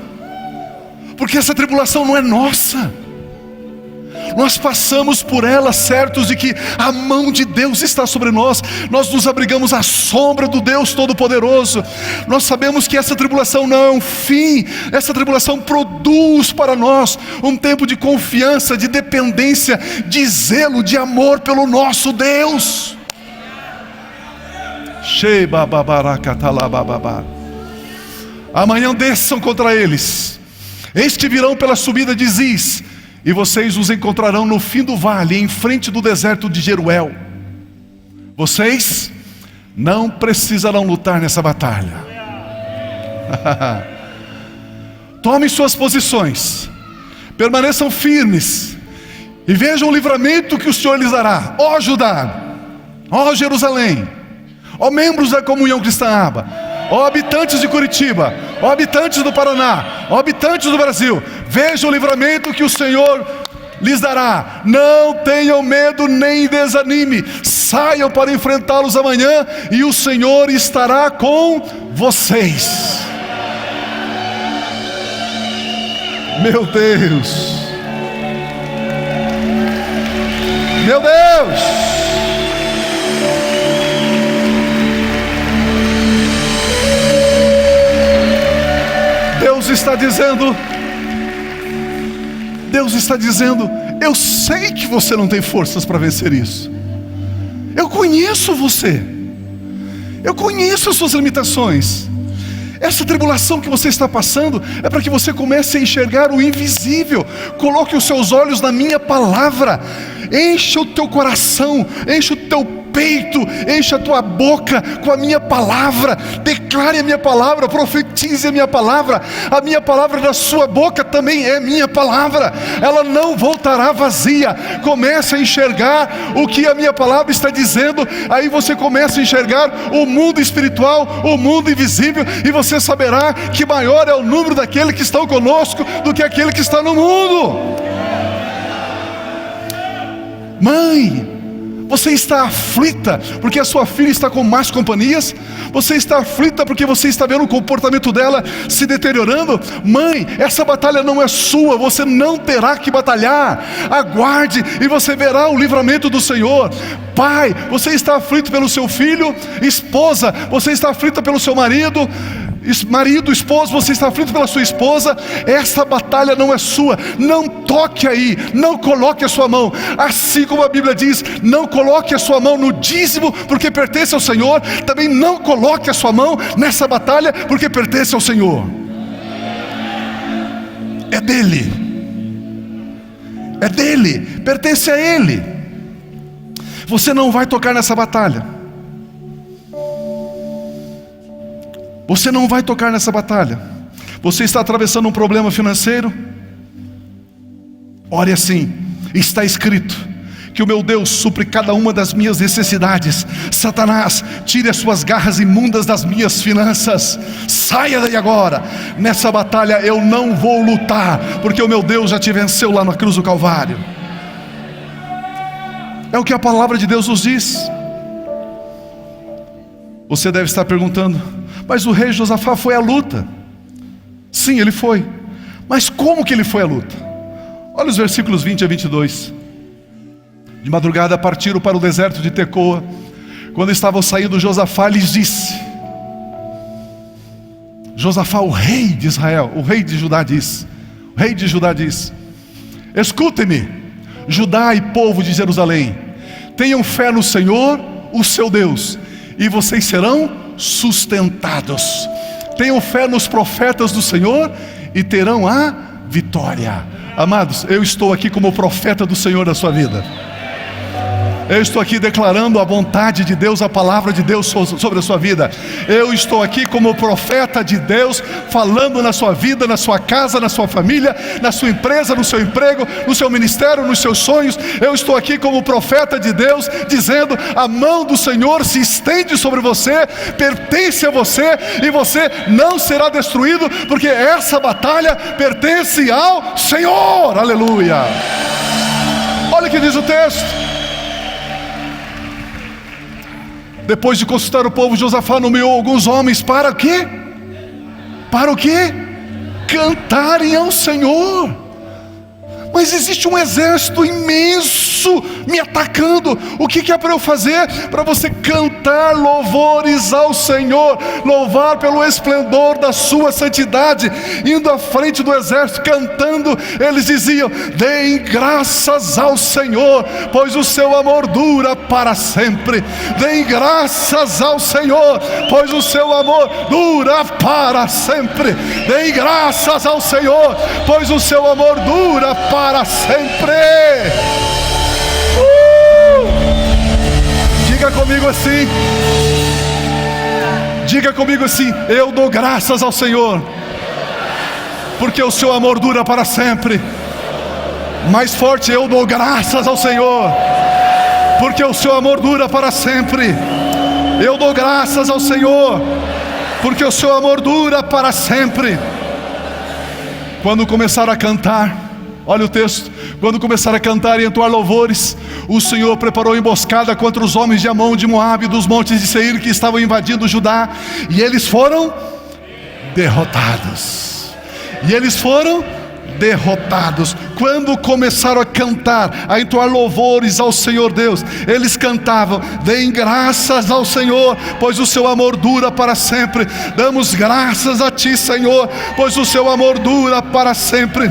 porque essa tribulação não é nossa. Nós passamos por ela certos de que a mão de Deus está sobre nós. Nós nos abrigamos à sombra do Deus Todo-Poderoso. Nós sabemos que essa tribulação não é um fim. Essa tribulação produz para nós um tempo de confiança, de dependência, de zelo, de amor pelo nosso Deus. Amanhã desçam contra eles. Eis que virão pela subida de Ziz, e vocês os encontrarão no fim do vale, em frente do deserto de Jeruel. Vocês não precisarão lutar nessa batalha. Tomem suas posições, permaneçam firmes, e vejam o livramento que o Senhor lhes dará. Ó Judá, ó Jerusalém, ó membros da comunhão cristã Aba, ó habitantes de Curitiba, ó habitantes do Paraná, ó habitantes do Brasil, vejam o livramento que o Senhor lhes dará. Não tenham medo nem desanime, saiam para enfrentá-los amanhã, e o Senhor estará com vocês. Meu Deus, meu Deus, Deus está dizendo, eu sei que você não tem forças para vencer isso. Eu conheço você. Eu conheço as suas limitações. Essa tribulação que você está passando é para que você comece a enxergar o invisível. Coloque os seus olhos na minha palavra. Encha o teu coração, encha o teu peito, encha a tua boca com a minha palavra. Declare a minha palavra, profetize a minha palavra. A minha palavra na sua boca também é minha palavra. Ela não voltará vazia. Comece a enxergar o que a minha palavra está dizendo. Aí você começa a enxergar o mundo espiritual, o mundo invisível, e você saberá que maior é o número daqueles que estão conosco do que aquele que está no mundo. Mãe, você está aflita porque a sua filha está com más companhias? Você está aflita porque você está vendo o comportamento dela se deteriorando? Mãe, essa batalha não é sua, você não terá que batalhar. Aguarde e você verá o livramento do Senhor. Pai, você está aflito pelo seu filho? Esposa, você está aflita pelo seu marido? Marido, esposo, você está aflito pela sua esposa? Essa batalha não é sua. Não toque aí, não coloque a sua mão. Assim como a Bíblia diz, não coloque a sua mão no dízimo, porque pertence ao Senhor. Também não coloque a sua mão nessa batalha, porque pertence ao Senhor. É dele, pertence a Ele. Você não vai tocar nessa batalha. Você não vai tocar nessa batalha. Você está atravessando um problema financeiro? Ore assim: está escrito que o meu Deus supre cada uma das minhas necessidades. Satanás, tire as suas garras imundas das minhas finanças. Saia daí agora. Nessa batalha eu não vou lutar, porque o meu Deus já te venceu lá na cruz do Calvário. É o que a palavra de Deus nos diz. Você deve estar perguntando: mas o rei Josafá foi à luta. Sim, ele foi. Mas como que ele foi à luta? Olha os versículos 20 a 22. De madrugada partiram para o deserto de Tecoa. Quando estavam saindo, Josafá lhes disse. Josafá, o rei de Israel, o rei de Judá diz. O rei de Judá diz: escutem-me, Judá e povo de Jerusalém. Tenham fé no Senhor, o seu Deus, e vocês serão sustentados. Tenham fé nos profetas do Senhor e terão a vitória. Amados, eu estou aqui como profeta do Senhor da sua vida. Eu estou aqui declarando a vontade de Deus, a palavra de Deus sobre a sua vida. Eu estou aqui como profeta de Deus, falando na sua vida, na sua casa, na sua família, na sua empresa, no seu emprego, no seu ministério, nos seus sonhos. Eu estou aqui como profeta de Deus, dizendo: a mão do Senhor se estende sobre você, pertence a você, e você não será destruído, porque essa batalha pertence ao Senhor. Aleluia. Olha o que diz o texto. Depois de consultar o povo, Josafá nomeou alguns homens para quê? Para o quê? Cantarem ao Senhor. Mas existe um exército imenso me atacando. O que é para eu fazer? Para você cantar louvores ao Senhor, louvar pelo esplendor da sua santidade. Indo à frente do exército, cantando, eles diziam: deem graças ao Senhor, pois o seu amor dura para sempre. Deem graças ao Senhor, pois o seu amor dura para sempre. Deem graças ao Senhor, pois o seu amor dura para sempre. Diga comigo assim. Diga comigo assim: eu dou graças ao Senhor, porque o seu amor dura para sempre. Mais forte: eu dou graças ao Senhor, porque o seu amor dura para sempre. Eu dou graças ao Senhor, porque o seu amor dura para sempre. Quando começaram a cantar, olha o texto, quando começaram a cantar e entoar louvores, o Senhor preparou emboscada contra os homens de Amon, de Moabe, dos montes de Seir, que estavam invadindo Judá, e eles foram derrotados. Quando começaram a cantar, a entoar louvores ao Senhor Deus, eles cantavam: deem graças ao Senhor, pois o seu amor dura para sempre. Damos graças a ti, Senhor, pois o seu amor dura para sempre.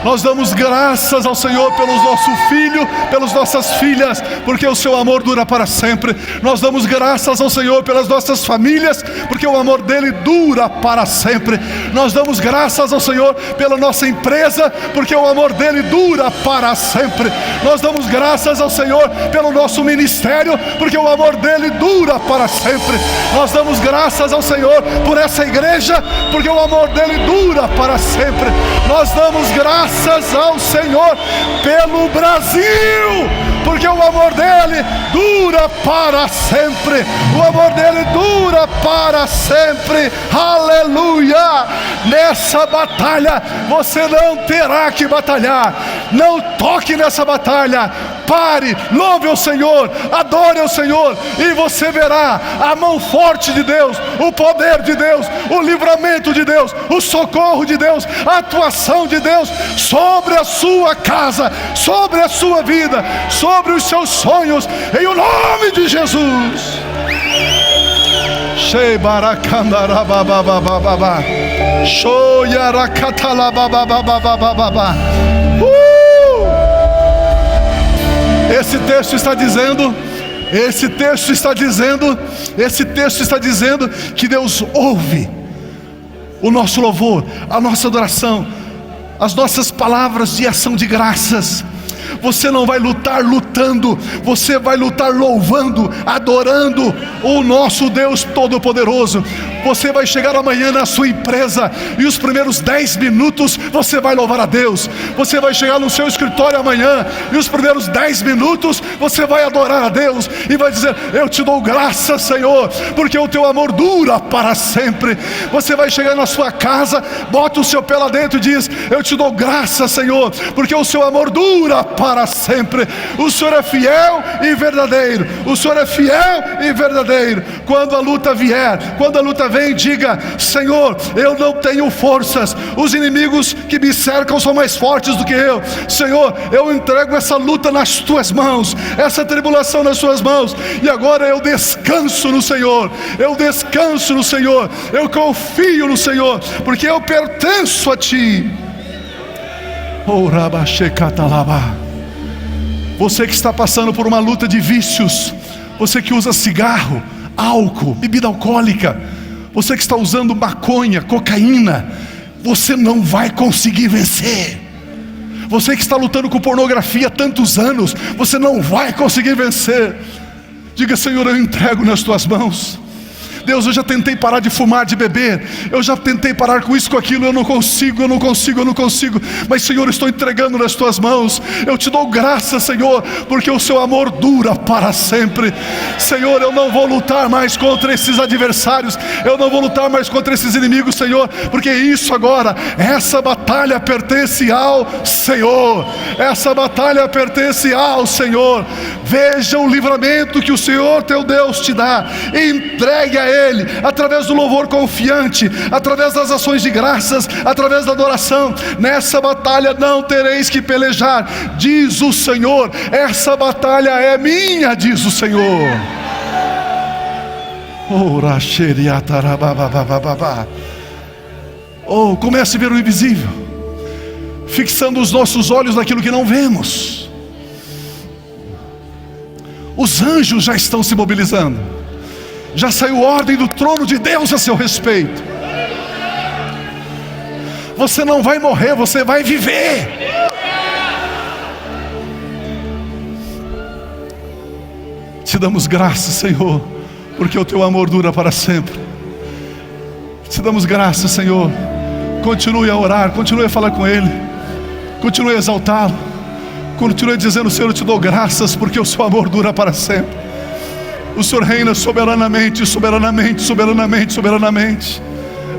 Nós damos graças ao Senhor pelos nossos filhos, pelas nossas filhas, porque o seu amor dura para sempre. Nós damos graças ao Senhor pelas nossas famílias, porque o amor dele dura para sempre. Nós damos graças ao Senhor pela nossa empresa, porque o amor dele dura para sempre. Nós damos graças ao Senhor pelo nosso ministério, porque o amor dele dura para sempre. Nós damos graças ao Senhor por essa igreja, porque o amor dele dura para sempre. Nós damos graças ao Senhor pelo Brasil, porque o amor dele dura para sempre. O amor dele dura para sempre. Aleluia! Nessa batalha você não terá que batalhar. Não toque nessa batalha. Pare, louve ao Senhor, adore ao Senhor, e você verá a mão forte de Deus, o poder de Deus, o livramento de Deus, o socorro de Deus, a atuação de Deus sobre a sua casa, sobre a sua vida, sobre os seus sonhos, em o nome de Jesus. Esse texto está dizendo que Deus ouve o nosso louvor, a nossa adoração, as nossas palavras de ação de graças. Você não vai lutar lutando, você vai lutar louvando, adorando o nosso Deus Todo-Poderoso. Você vai chegar amanhã na sua empresa e os primeiros 10 minutos você vai louvar a Deus. Você vai chegar no seu escritório amanhã e os primeiros 10 minutos você vai adorar a Deus e vai dizer: eu te dou graças, Senhor, porque o teu amor dura para sempre. Você vai chegar na sua casa, bota o seu pé lá dentro e diz: eu te dou graças, Senhor, porque o seu amor dura para sempre. O Senhor é fiel e verdadeiro. O Senhor é fiel e verdadeiro. Quando a luta vier, quando a luta vem, diga: Senhor, eu não tenho forças, os inimigos que me cercam são mais fortes do que eu. Senhor, eu entrego essa luta nas tuas mãos, essa tribulação nas tuas mãos, e agora eu descanso no Senhor, eu descanso no Senhor, eu confio no Senhor, porque eu pertenço a ti. Você que está passando por uma luta de vícios, você que usa cigarro, álcool, bebida alcoólica, você que está usando maconha, cocaína, você não vai conseguir vencer. Você que está lutando com pornografia há tantos anos, você não vai conseguir vencer. Diga: Senhor, eu entrego nas tuas mãos. Deus, eu já tentei parar de fumar, de beber, eu já tentei parar com isso, com aquilo, eu não consigo, mas Senhor, eu estou entregando nas tuas mãos. Eu te dou graça, Senhor, porque o seu amor dura para sempre. Senhor, eu não vou lutar mais contra esses adversários, eu não vou lutar mais contra esses inimigos, Senhor, porque isso agora, essa batalha pertence ao Senhor, essa batalha pertence ao Senhor. Veja o livramento que o Senhor teu Deus te dá, entregue a Ele, através do louvor confiante, através das ações de graças, através da adoração. Nessa batalha não tereis que pelejar, diz o Senhor, essa batalha é minha, diz o Senhor. Oh, comece a ver o invisível, fixando os nossos olhos naquilo que não vemos. Os anjos já estão se mobilizando, já saiu ordem do trono de Deus a seu respeito. Você não vai morrer, você vai viver. Te damos graças, Senhor, porque o teu amor dura para sempre. Te damos graças, Senhor. Continue a orar, continue a falar com Ele, continue a exaltá-lo, continue dizendo: Senhor, eu te dou graças porque o seu amor dura para sempre. O Senhor reina soberanamente, soberanamente, soberanamente, soberanamente.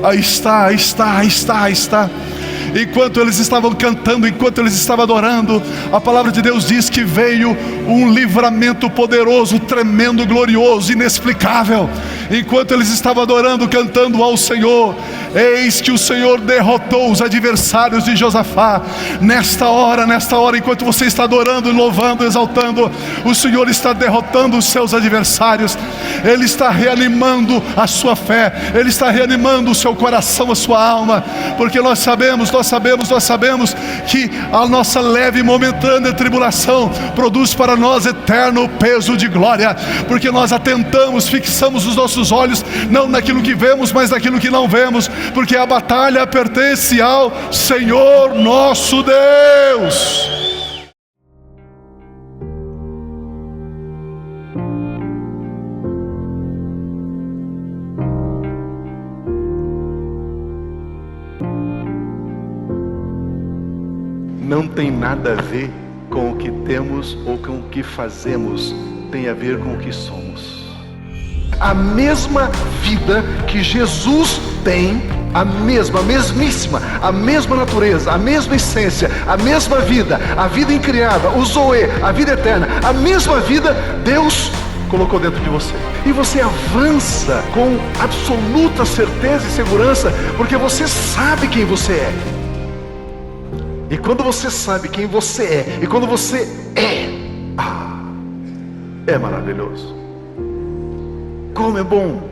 Aí está, aí está, aí está, aí está. Enquanto eles estavam cantando, enquanto eles estavam adorando, a palavra de Deus diz que veio um livramento poderoso, tremendo, glorioso, inexplicável. Enquanto eles estavam adorando, cantando ao Senhor, eis que o Senhor derrotou os adversários de Josafá. Nesta hora, enquanto você está adorando, louvando, exaltando, o Senhor está derrotando os seus adversários. Ele está reanimando a sua fé, Ele está reanimando o seu coração, a sua alma, porque nós sabemos que a nossa leve e momentânea tribulação produz para nós eterno peso de glória, porque nós atentamos, fixamos os nossos olhos não naquilo que vemos, mas naquilo que não vemos, porque a batalha pertence ao Senhor nosso Deus. Não tem nada a ver com o que temos ou com o que fazemos, tem a ver com o que somos. A mesma vida que Jesus tem, a mesmíssima, a mesma natureza, a mesma essência, a mesma vida, a vida incriada, o Zoe, a vida eterna, a mesma vida Deus colocou dentro de você. E você avança com absoluta certeza e segurança, porque você sabe quem você é. E quando você sabe quem você é, e quando você é maravilhoso. Como é bom